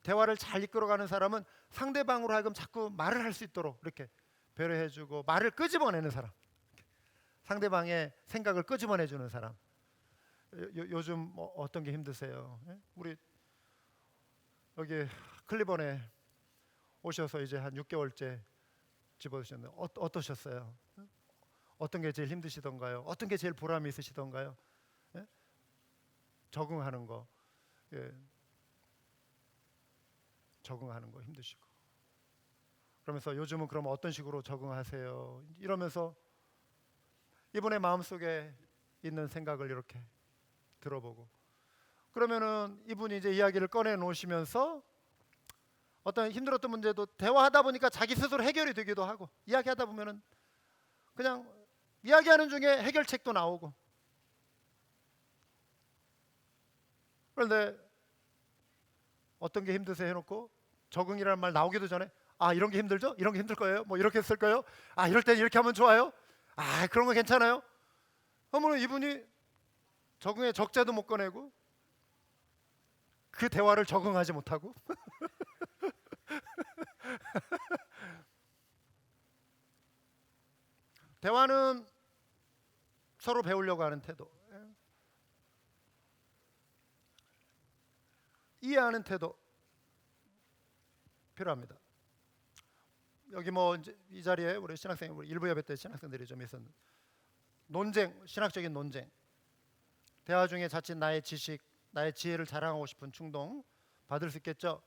대화를 잘 이끌어가는 사람은 상대방으로 하여금 자꾸 말을 할 수 있도록 이렇게 배려해주고 말을 끄집어내는 사람, 상대방의 생각을 끄집어내주는 사람. 요즘 어떤 게 힘드세요? 우리 여기 클리번에 오셔서 이제 한 6개월째 집어드셨는데 어떠셨어요? 어떤 게 제일 힘드시던가요? 어떤 게 제일 보람이 있으시던가요? 적응하는 거, 적응하는 거 힘드시고, 그러면서 요즘은 그럼 어떤 식으로 적응하세요? 이러면서 이분의 마음속에 있는 생각을 이렇게 들어보고, 그러면은 이분이 이제 이야기를 꺼내 놓으시면서 어떤 힘들었던 문제도 대화하다 보니까 자기 스스로 해결이 되기도 하고, 이야기하다 보면은 그냥 이야기하는 중에 해결책도 나오고. 그런데 어떤 게 힘드세요 해놓고 적응이라는 말 나오기도 전에, 이런 게 힘들죠? 이런 게 힘들 거예요? 이렇게 했을 거예요? 이럴 땐 이렇게 하면 좋아요? 그런 거 괜찮아요? 그러면 이분이 적응의 적재도 못 꺼내고 그 대화를 적응하지 못하고 대화는 서로 배우려고 하는 태도, 이해하는 태도 필요합니다. 여기 이제 이 자리에 우리 신학생, 우리 일부 예배 때 신학생들이 좀 있었는데, 논쟁, 신학적인 논쟁, 대화 중에 자칫 나의 지식, 나의 지혜를 자랑하고 싶은 충동 받을 수 있겠죠.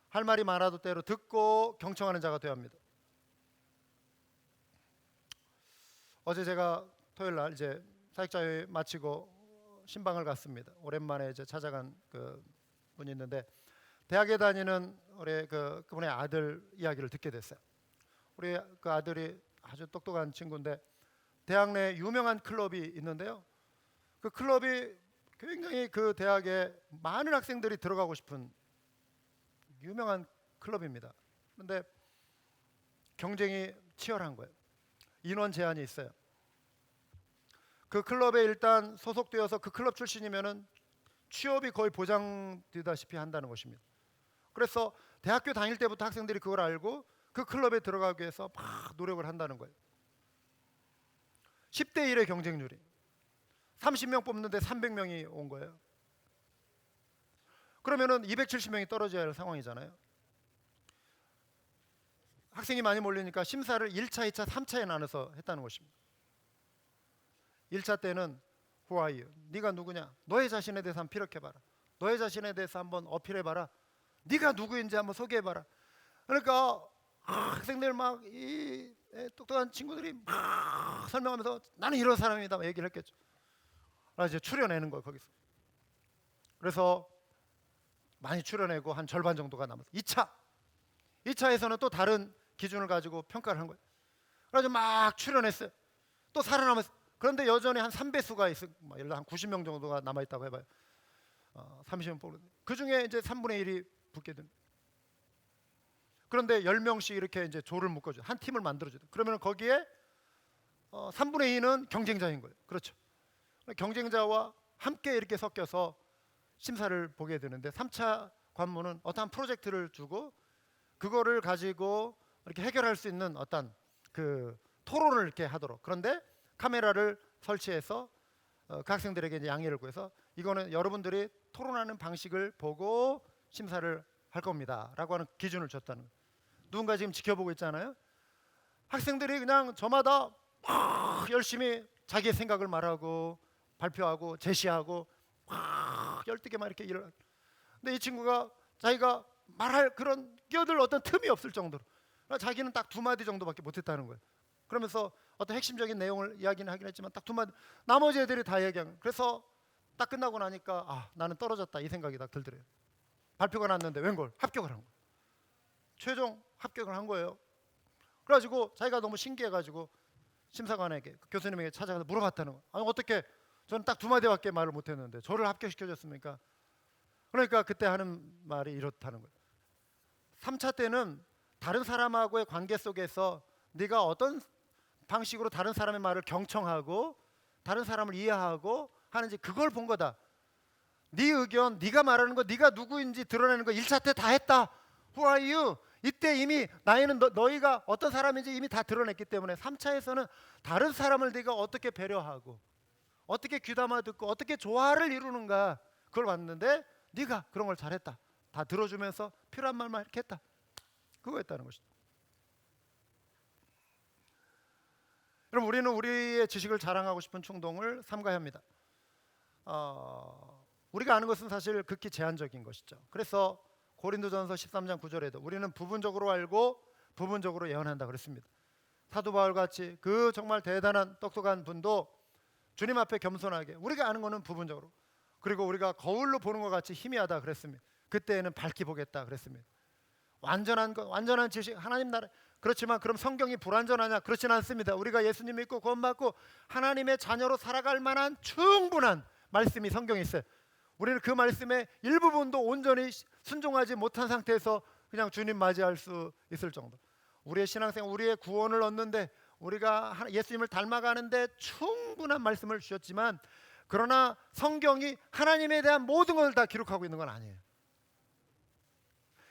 할 말이 많아도 때로 듣고 경청하는 자가 되어야 합니다. 어제 제가 토요일 날 이제 사역자회 마치고 신방을 갔습니다. 오랜만에 이제 찾아간 그 분이 있는데, 대학에 다니는 우리 그분의 아들 이야기를 듣게 됐어요. 우리 그 아들이 아주 똑똑한 친구인데, 대학 내 유명한 클럽이 있는데요. 그 클럽이 굉장히 그 대학에 많은 학생들이 들어가고 싶은 유명한 클럽입니다. 그런데 경쟁이 치열한 거예요. 인원 제한이 있어요. 그 클럽에 일단 소속되어서 그 클럽 출신이면은 취업이 거의 보장되다시피 한다는 것입니다. 그래서 대학교 다닐 때부터 학생들이 그걸 알고 그 클럽에 들어가기 위해서 막 노력을 한다는 거예요. 10대 1의 경쟁률이 30명 뽑는데 300명이 온 거예요. 그러면은 270명이 떨어져야 할 상황이잖아요. 학생이 많이 몰리니까 심사를 1차, 2차, 3차에 나눠서 했다는 것입니다. 1차 때는 Who are you? 네가 누구냐? 너의 자신에 대해서 한번 피력해봐라. 너의 자신에 대해서 한번 어필해봐라. 네가 누구인지 한번 소개해봐라. 그러니까 학생들 막 이 똑똑한 친구들이 막 설명하면서 나는 이런 사람이다 막 얘기를 했겠죠. 그래서 이제 추려내는 거예요 거기서. 그래서 많이 추려내고 한 절반 정도가 남았어요. 2차에서는 또 다른 기준을 가지고 평가를 한 거예요. 그래서 막 추려냈어요. 또 살아남았어요. 그런데 여전히 한 3배수가 있어, 예를 들어 한 90명 정도가 남아 있다고 해봐요. 30명 뽑는. 그 중에 이제 3분의 1이 붙게 됩니다. 그런데 10명씩 이렇게 이제 조를 묶어줘, 한 팀을 만들어줘. 그러면 거기에 3분의 2는 경쟁자인 거예요. 그렇죠. 경쟁자와 함께 이렇게 섞여서 심사를 보게 되는데 3차 관문은 어떠한 프로젝트를 주고 그거를 가지고 이렇게 해결할 수 있는 어떤 그 토론을 이렇게 하도록. 그런데 카메라를 설치해서 그 학생들에게 이제 양해를 구해서 이거는 여러분들이 토론하는 방식을 보고 심사를 할 겁니다라고 하는 기준을 줬다는 거예요. 누군가 지금 지켜보고 있잖아요. 학생들이 그냥 저마다 막 열심히 자기의 생각을 말하고 발표하고 제시하고 막 열띠게 막 이렇게 일을. 근데 이 친구가 자기가 말할 그런 끼어들 어떤 틈이 없을 정도로 자기는 딱 2마디 정도밖에 못했다는 거예요. 그러면서 어떤 핵심적인 내용을 이야기는 하긴 했지만 딱 2마디, 나머지 애들이 다 얘기한. 그래서 딱 끝나고 나니까 나는 떨어졌다 이 생각이 딱 들더래요. 발표가 났는데 웬걸 합격을 한 거예요. 최종 합격을 한 거예요. 그래가지고 자기가 너무 신기해가지고 심사관에게, 그 교수님에게 찾아가서 물어봤다는 거예요. 아니 어떻게 저는 딱 2마디밖에 말을 못했는데 저를 합격시켜줬습니까? 그러니까 그때 하는 말이 이렇다는 거예요. 3차 때는 다른 사람하고의 관계 속에서 네가 어떤 방식으로 다른 사람의 말을 경청하고 다른 사람을 이해하고 하는지 그걸 본 거다. 네 의견, 네가 말하는 거, 네가 누구인지 드러내는 거 1차 때 다 했다. Who are you? 이때 이미 나이는 너희가 어떤 사람인지 이미 다 드러냈기 때문에 3차에서는 다른 사람을 네가 어떻게 배려하고 어떻게 귀담아 듣고 어떻게 조화를 이루는가 그걸 봤는데 네가 그런 걸 잘했다. 다 들어주면서 필요한 말만 이렇게 했다. 그거였다는 것이죠. 그럼 우리는 우리의 지식을 자랑하고 싶은 충동을 삼가야 합니다. 우리가 아는 것은 사실 극히 제한적인 것이죠. 그래서 고린도전서 13장 9절에도 우리는 부분적으로 알고 부분적으로 예언한다 그랬습니다. 사도 바울 같이 그 정말 대단한 똑똑한 분도 주님 앞에 겸손하게 우리가 아는 것은 부분적으로, 그리고 우리가 거울로 보는 것 같이 희미하다 그랬습니다. 그때에는 밝게 보겠다 그랬습니다. 완전한 것, 완전한 지식, 하나님 나라. 그렇지만 그럼 성경이 불완전하냐? 그렇지는 않습니다. 우리가 예수님 믿고 구원받고 하나님의 자녀로 살아갈 만한 충분한 말씀이 성경에 있어요. 우리는 그 말씀의 일부분도 온전히 순종하지 못한 상태에서 그냥 주님 맞이할 수 있을 정도. 우리의 신앙생활, 우리의 구원을 얻는데 우리가 예수님을 닮아가는데 충분한 말씀을 주셨지만, 그러나 성경이 하나님에 대한 모든 걸 다 기록하고 있는 건 아니에요.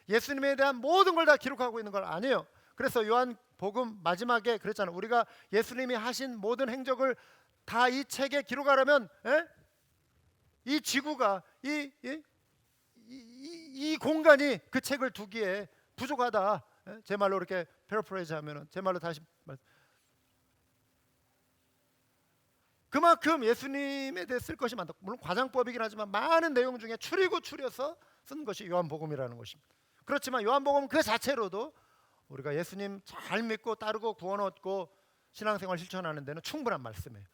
예수님에 대한 모든 걸 다 기록하고 있는 건 아니에요. 그래서 요한복음 마지막에 그랬잖아요. 우리가 예수님이 하신 모든 행적을 다 이 책에 기록하려면 이 지구가 이 공간이 그 책을 두기에 부족하다. 제 말로 이렇게 패러프레이즈 하면은, 제 말로 다시 그만큼 예수님에 대해 쓸 것이 많다. 물론 과장법이긴 하지만 많은 내용 중에 추리고 추려서 쓴 것이 요한복음이라는 것입니다. 그렇지만 요한복음 그 자체로도 우리가 예수님 잘 믿고 따르고 구원 얻고 신앙생활 실천하는 데는 충분한 말씀이에요.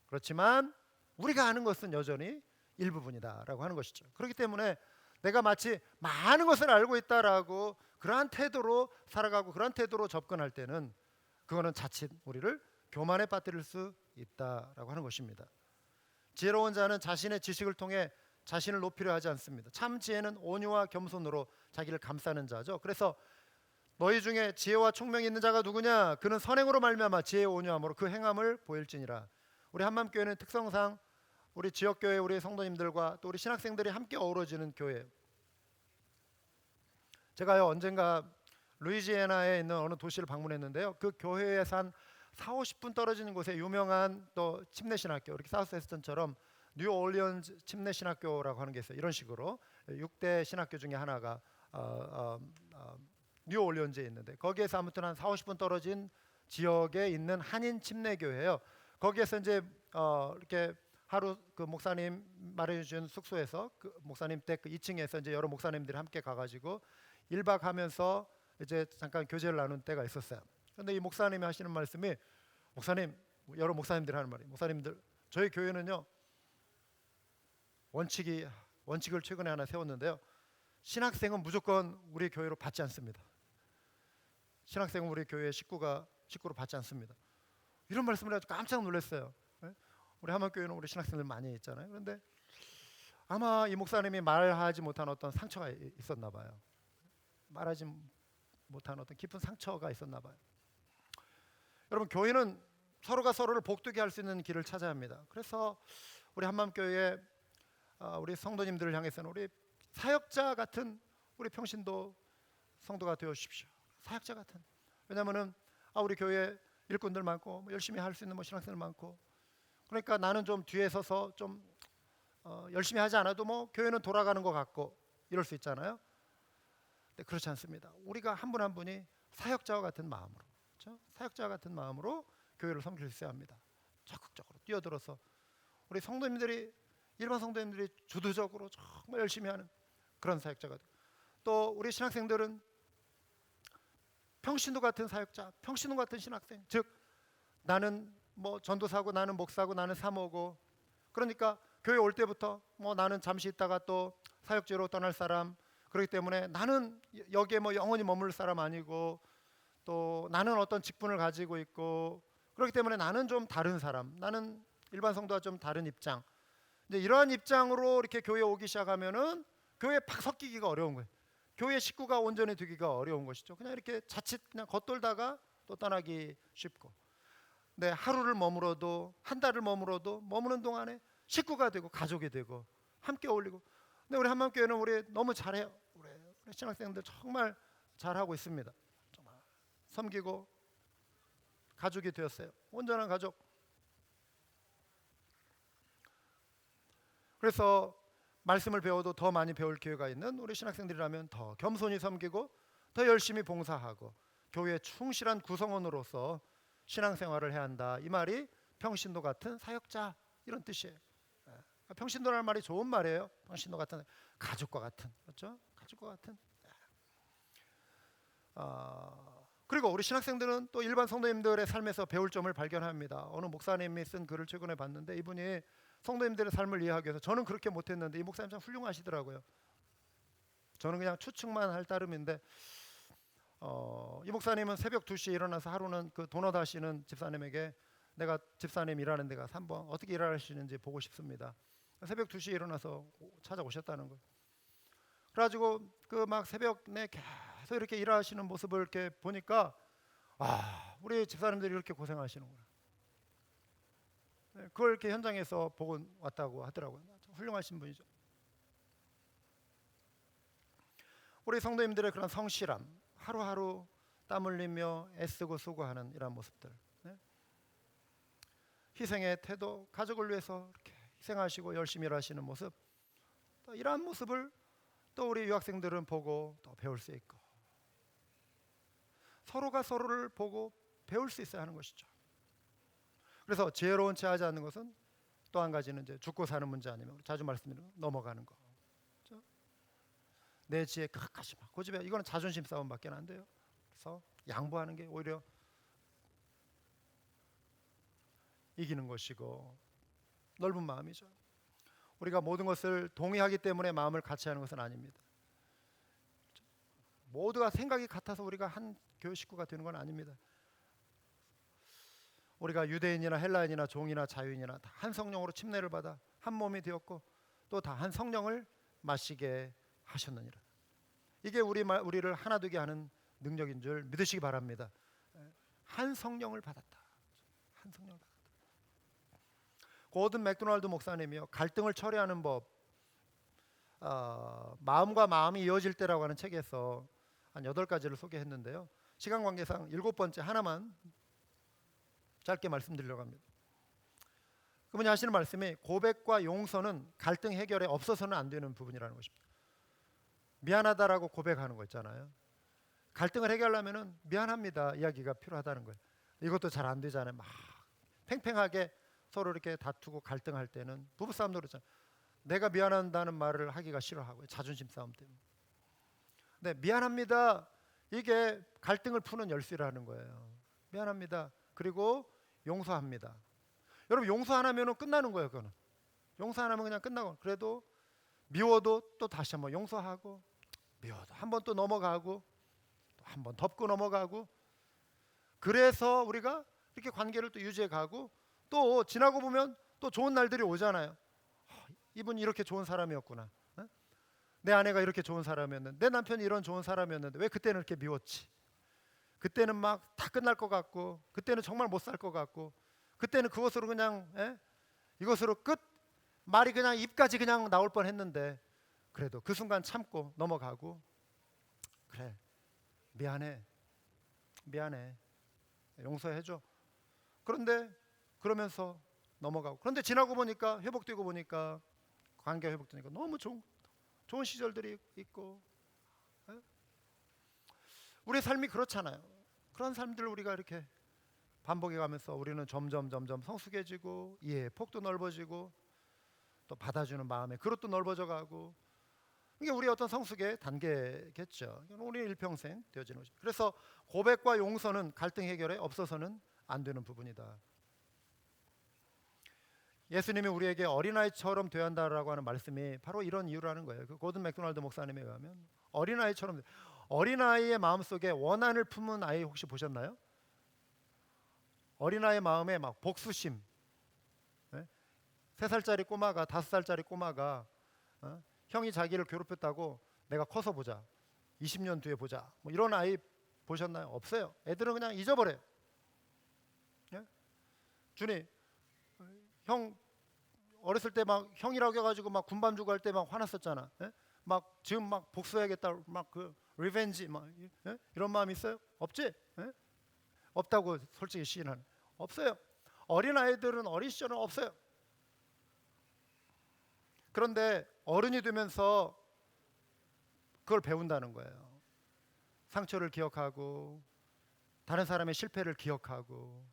그렇지만 우리가 아는 것은 여전히 일부분이다라고 하는 것이죠. 그렇기 때문에 내가 마치 많은 것을 알고 있다라고 그러한 태도로 살아가고 그러한 태도로 접근할 때는 그거는 자칫 우리를 교만에 빠뜨릴 수 있다라고 하는 것입니다. 지혜로운 자는 자신의 지식을 통해 자신을 높이려 하지 않습니다. 참 지혜는 온유와 겸손으로 자기를 감싸는 자죠. 그래서 너희 중에 지혜와 총명이 있는 자가 누구냐? 그는 선행으로 말미암아 지혜의 온유함으로 그 행함을 보일지니라. 우리 한맘교회는 특성상 우리 지역교회 우리 성도님들과 또 우리 신학생들이 함께 어우러지는 교회예요. 제가요 언젠가 루이지애나에 있는 어느 도시를 방문했는데요. 그 교회에서 한 40-50분 떨어지는 곳에 유명한 또 침례신학교, 이렇게 사우스웨스턴처럼 뉴올리언즈 침례신학교라고 하는 게 있어요. 이런 식으로 6대 신학교 중에 하나가 뉴올리언즈에 있는데 거기에서 아무튼 한 4, 50분 떨어진 지역에 있는 한인 침례교회예요. 거기에서 이제 이렇게 하루 그 목사님 마련해준 숙소에서 그 목사님 댁 그 2층에서 이제 여러 목사님들이 함께 가가지고 1박 하면서 이제 잠깐 교제를 나눈 때가 있었어요. 그런데 이 목사님이 하시는 말씀이, 목사님, 여러 목사님들이 하는 말이, 목사님들, 저희 교회는요 원칙을 최근에 하나 세웠는데요, 신학생은 무조건 우리 교회로 받지 않습니다. 신학생은 우리 교회 식구로 받지 않습니다. 이런 말씀을 해서 깜짝 놀랐어요. 우리 한만교회는 우리 신학생들 많이 있잖아요. 그런데 아마 이 목사님이 말하지 못한 어떤 상처가 있었나 봐요. 말하지 못한 어떤 깊은 상처가 있었나 봐요. 여러분, 교회는 서로가 서로를 복되게 할 수 있는 길을 찾아야 합니다. 그래서 우리 한맘교회 우리 성도님들을 향해서는 우리 사역자 같은 우리 평신도 성도가 되어 주십시오. 사역자 같은. 왜냐하면은 우리 교회 일꾼들 많고 열심히 할 수 있는 신학생들 많고, 그러니까 나는 좀 뒤에 서서 좀 열심히 하지 않아도 교회는 돌아가는 것 같고 이럴 수 있잖아요. 근데 그렇지 않습니다. 우리가 한 분 한 분이 사역자와 같은 마음으로, 그렇죠? 사역자와 같은 마음으로 교회를 섬길 수 있어야 합니다. 적극적으로 뛰어들어서 우리 성도님들이, 일반 성도님들이 주도적으로 정말 열심히 하는 그런 사역자가 되고, 또 우리 신학생들은 평신도 같은 사역자, 평신도 같은 신학생, 즉 나는 전도사고, 나는 목사고, 나는 사모고, 그러니까 교회 올 때부터 나는 잠시 있다가 또 사역지로 떠날 사람, 그렇기 때문에 나는 여기에 영원히 머물 사람 아니고, 또 나는 어떤 직분을 가지고 있고, 그렇기 때문에 나는 좀 다른 사람, 나는 일반 성도와 좀 다른 입장. 이제 이러한 입장으로 이렇게 교회에 오기 시작하면은 교회에 팍 섞이기가 어려운 거예요. 교회 식구가 온전히 되기가 어려운 것이죠. 그냥 이렇게 자칫 그냥 겉돌다가 또 떠나기 쉽고, 네, 하루를 머물어도 한 달을 머물어도 머무는 동안에 식구가 되고 가족이 되고 함께 어울리고. 근데 우리 한맘교회는 우리 너무 잘해요. 우리 신학생들 정말 잘하고 있습니다. 정말 섬기고 가족이 되었어요. 온전한 가족. 그래서 말씀을 배워도 더 많이 배울 기회가 있는 우리 신학생들이라면 더 겸손히 섬기고 더 열심히 봉사하고 교회의 충실한 구성원으로서 신앙생활을 해야 한다. 이 말이 평신도 같은 사역자, 이런 뜻이에요. 평신도라는 말이 좋은 말이에요. 평신도 같은, 가족과 같은, 그렇죠? 가족과 같은. 그리고 우리 신학생들은 또 일반 성도님들의 삶에서 배울 점을 발견합니다. 어느 목사님이 쓴 글을 최근에 봤는데, 이분이 성도님들의 삶을 이해하기 위해서, 저는 그렇게 못했는데 이 목사님 참 훌륭하시더라고요. 저는 그냥 추측만 할 따름인데, 이 목사님은 새벽 2시에 일어나서 하루는 그 도넛 하시는 집사님에게, 내가 집사님 일하는 데가 한번 어떻게 일하시는지 보고 싶습니다. 새벽 2시에 일어나서 찾아오셨다는 거예요. 그래가지고 그 막 새벽 내 계속 이렇게 일하시는 모습을 이렇게 보니까, 우리 집사님들이 이렇게 고생하시는구나. 그걸 이렇게 현장에서 보고 왔다고 하더라고요. 훌륭하신 분이죠. 우리 성도님들의 그런 성실함, 하루하루 땀 흘리며 애쓰고 수고하는 이런 모습들, 네? 희생의 태도, 가족을 위해서 이렇게 희생하시고 열심히 일하시는 모습, 또 이러한 모습을 또 우리 유학생들은 보고 또 배울 수 있고, 서로가 서로를 보고 배울 수 있어야 하는 것이죠. 그래서 지혜로운 채 하지 않는 것은 또 한 가지는 이제 죽고 사는 문제 아니면 자주 말씀드리는 넘어가는 거. 그렇죠? 내 지혜 끝까지 막 고집해. 이거는 자존심 싸움밖에 안 돼요. 그래서 양보하는 게 오히려 이기는 것이고 넓은 마음이죠. 우리가 모든 것을 동의하기 때문에 마음을 같이 하는 것은 아닙니다. 모두가 생각이 같아서 우리가 한 교회 식구가 되는 건 아닙니다. 우리가 유대인이나 헬라인이나 종이나 자유인이나 다 한 성령으로 침례를 받아 한 몸이 되었고 또 다 한 성령을 마시게 하셨느니라. 이게 우리를 하나 되게 하는 능력인 줄 믿으시기 바랍니다. 한 성령을 받았다. 한 성령을 받았다. 고든 맥도날드 목사님이요, 갈등을 처리하는 법, 마음과 마음이 이어질 때라고 하는 책에서 한 8가지를 소개했는데요. 시간 관계상 7번째 하나만 짧게 말씀드리려고 합니다. 그분이 하시는 말씀이, 고백과 용서는 갈등 해결에 없어서는 안 되는 부분이라는 것입니다. 미안하다라고 고백하는 거 있잖아요. 갈등을 해결하려면은 미안합니다 이야기가 필요하다는 거예요. 이것도 잘 안 되잖아요. 막 팽팽하게 서로 이렇게 다투고 갈등할 때는 부부싸움도 그렇잖아요. 내가 미안한다는 말을 하기가 싫어하고 자존심 싸움 때문에. 네, 미안합니다. 이게 갈등을 푸는 열쇠라는 거예요. 미안합니다. 그리고 용서합니다. 여러분 용서 안 하면 끝나는 거예요. 그거는 용서 안 하면 그냥 끝나고, 그래도 미워도 또 다시 한번 용서하고, 미워도 한번 또 넘어가고, 또 한번 덮고 넘어가고, 그래서 우리가 이렇게 관계를 또 유지해 가고, 또 지나고 보면 또 좋은 날들이 오잖아요. 이분이 이렇게 좋은 사람이었구나. 어? 내 아내가 이렇게 좋은 사람이었는데, 내 남편이 이런 좋은 사람이었는데 왜 그때는 이렇게 미웠지? 그때는 막 다 끝날 것 같고, 그때는 정말 못 살 것 같고, 그때는 그것으로 그냥 이것으로 끝, 말이 그냥 입까지 그냥 나올 뻔했는데 그래도 그 순간 참고 넘어가고, 그래 미안해 미안해 용서해줘. 그런데 그러면서 넘어가고, 그런데 지나고 보니까 회복되고 보니까 관계 회복되니까 너무 좋은 시절들이 있고, 예? 우리 삶이 그렇잖아요. 그런 삶들을 우리가 이렇게 반복해 가면서 우리는 점점 성숙해지고, 이해의 폭도 넓어지고, 또 받아주는 마음의 그릇도 넓어져 가고, 이게 우리의 어떤 성숙의 단계겠죠. 우리 일평생 되어지는 것이죠. 그래서 고백과 용서는 갈등 해결에 없어서는 안 되는 부분이다. 예수님이 우리에게 어린아이처럼 되어야 한다라고 하는 말씀이 바로 이런 이유라는 거예요. 그 고든 맥도날드 목사님에 의하면 어린아이처럼, 어린아이의 마음속에 원한을 품은 아이 혹시 보셨나요? 어린아이의 마음에 막 복수심, 3살짜리 꼬마가 5살짜리 꼬마가 형이 자기를 괴롭혔다고 내가 커서 보자, 20년 뒤에 보자, 뭐 이런 아이 보셨나요? 없어요. 애들은 그냥 잊어버려요. 예? 준이 형 어렸을 때 막 형이라고 해가지고 막 군밤 주고 할 때 막 화났었잖아. 예? 막 지금 막 복수해야겠다, 막 그 리벤지 막 이런 마음 있어요? 없지? 예? 없다고 솔직히 시인하는 없어요. 어린 아이들은 어린 시절은 없어요. 그런데 어른이 되면서 그걸 배운다는 거예요. 상처를 기억하고, 다른 사람의 실패를 기억하고,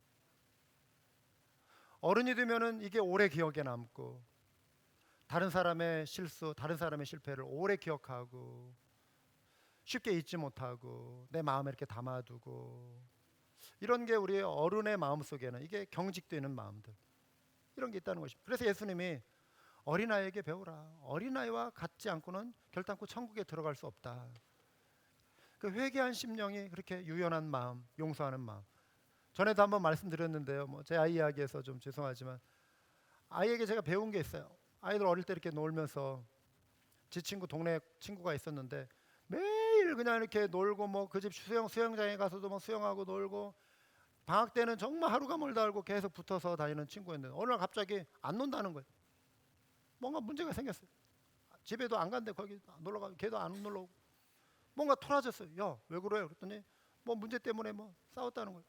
어른이 되면은 이게 오래 기억에 남고, 다른 사람의 실수, 다른 사람의 실패를 오래 기억하고, 쉽게 잊지 못하고, 내 마음에 이렇게 담아두고, 이런 게 우리의 어른의 마음 속에는 이게 경직되는 마음들, 이런 게 있다는 것입니다. 그래서 예수님이 어린아이에게 배우라. 어린아이와 같지 않고는 결단코 천국에 들어갈 수 없다. 그 회개한 심령이 그렇게 유연한 마음, 용서하는 마음. 전에도 한번 말씀드렸는데요. 뭐 제 아이 이야기해서 좀 죄송하지만, 아이에게 제가 배운 게 있어요. 아이들 어릴 때 이렇게 놀면서, 지 친구 동네 친구가 있었는데 매일 그냥 이렇게 놀고, 뭐 그 집 수영장에 가서도 뭐 수영하고 놀고, 방학 때는 정말 하루가 멀다 알고 계속 붙어서 다니는 친구였는데 어느 날 갑자기 안 논다는 거예요. 뭔가 문제가 생겼어요. 집에도 안 간대. 거기 놀러 가고 걔도 안 놀러 오고, 뭔가 토라졌어요. 야, 왜 그래요? 그랬더니 뭐 문제 때문에 뭐 싸웠다는 거예요.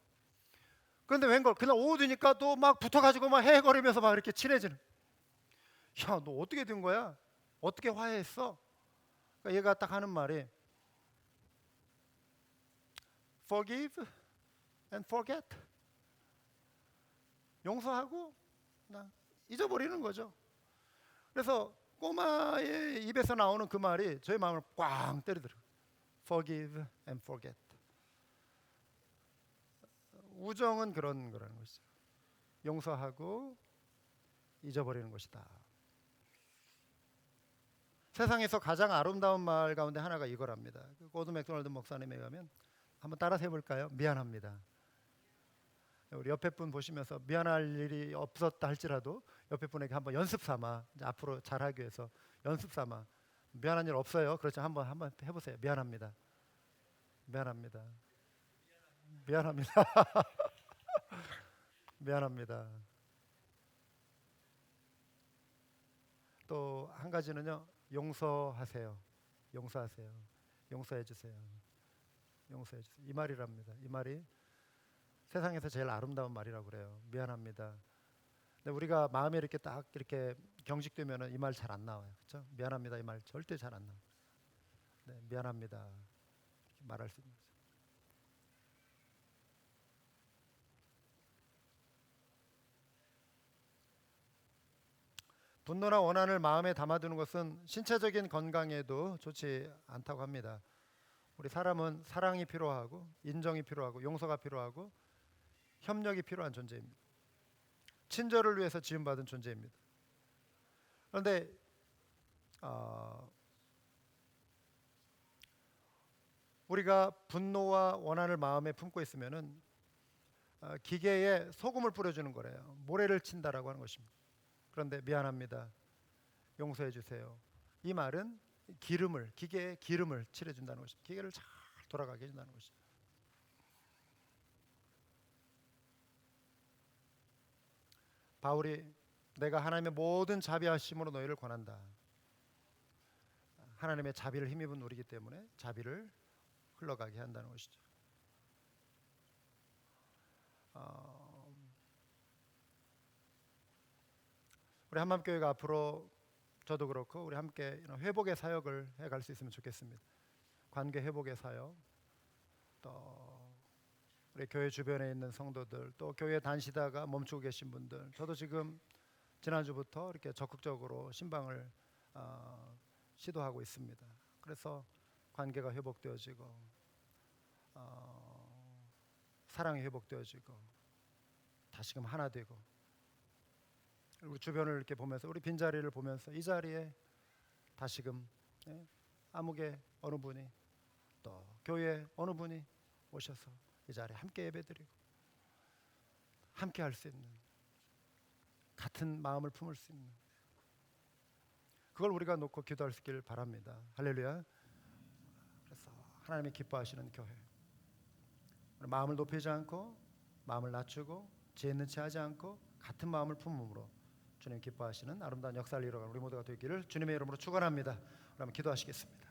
그런데 웬걸 그날 오후 되니까 또 막 붙어가지고 막 헤헤거리면서 막 이렇게 친해지는. 야, 너 어떻게 된 거야? 어떻게 화해했어? 그러니까 얘가 딱 하는 말이 forgive and forget. 용서하고 나 잊어버리는 거죠. 그래서 꼬마의 입에서 나오는 그 말이 저의 마음을 꽝 때리더라고요. Forgive and forget. 우정은 그런 거라는 것이죠. 용서하고 잊어버리는 것이다. 세상에서 가장 아름다운 말 가운데 하나가 이거랍니다. 고든 맥도날드 목사님에 의하면, 한번 따라서 해볼까요? 미안합니다. 우리 옆에 분 보시면서 미안할 일이 없었다 할지라도 옆에 분에게 한번 연습 삼아, 이제 앞으로 잘하기 위해서 연습 삼아, 미안한 일 없어요. 그렇죠? 한번 해보세요. 미안합니다. 미안합니다. 미안합니다. 미안합니다. 또 한 가지는요. 용서하세요. 용서하세요. 용서해 주세요. 용서해 주세요. 이 말이랍니다. 이 말이 세상에서 제일 아름다운 말이라고 그래요. 미안합니다. 근데 우리가 마음에 이렇게 딱 이렇게 경직되면은 이 말 잘 안 나와요. 그렇죠? 미안합니다. 이 말 절대 잘 안 나와요. 네, 미안합니다. 말할 수 있는 거죠. 분노나 원한을 마음에 담아두는 것은 신체적인 건강에도 좋지 않다고 합니다. 우리 사람은 사랑이 필요하고 인정이 필요하고 용서가 필요하고 협력이 필요한 존재입니다. 친절을 위해서 지음받은 존재입니다. 그런데 우리가 분노와 원한을 마음에 품고 있으면은 기계에 소금을 뿌려주는 거래요. 모래를 친다라고 하는 것입니다. 그런데 미안합니다. 용서해 주세요. 이 말은 기계에 기름을 칠해준다는 것입니다. 기계를 잘 돌아가게 해준다는 것입니다. 바울이 내가 하나님의 모든 자비하심으로 너희를 권한다. 하나님의 자비를 힘입은 우리이기 때문에 자비를 흘러가게 한다는 것이죠. 우리 한맘교회가 앞으로 저도 그렇고 우리 함께 이런 회복의 사역을 해갈 수 있으면 좋겠습니다. 관계 회복의 사역, 또 우리 교회 주변에 있는 성도들, 또 교회 다니시다가 멈추고 계신 분들, 저도 지금 지난주부터 이렇게 적극적으로 신방을 시도하고 있습니다. 그래서 관계가 회복되어지고 사랑이 회복되어지고 다시금 하나 되고, 우리 주변을 이렇게 보면서 우리 빈자리를 보면서 이 자리에 다시금 아무개 어느 분이 또 교회 어느 분이 오셔서 이 자리에 함께 예배드리고 함께 할 수 있는, 같은 마음을 품을 수 있는, 그걸 우리가 놓고 기도할 수 있길 바랍니다. 할렐루야. 그래서 하나님이 기뻐하시는 교회, 마음을 높이지 않고 마음을 낮추고 지혜 있는 체 하지 않고 같은 마음을 품음으로 주님 기뻐하시는 아름다운 역사를 이뤄가는 우리 모두가 되기를 주님의 이름으로 축원합니다. 그러면 기도하시겠습니다.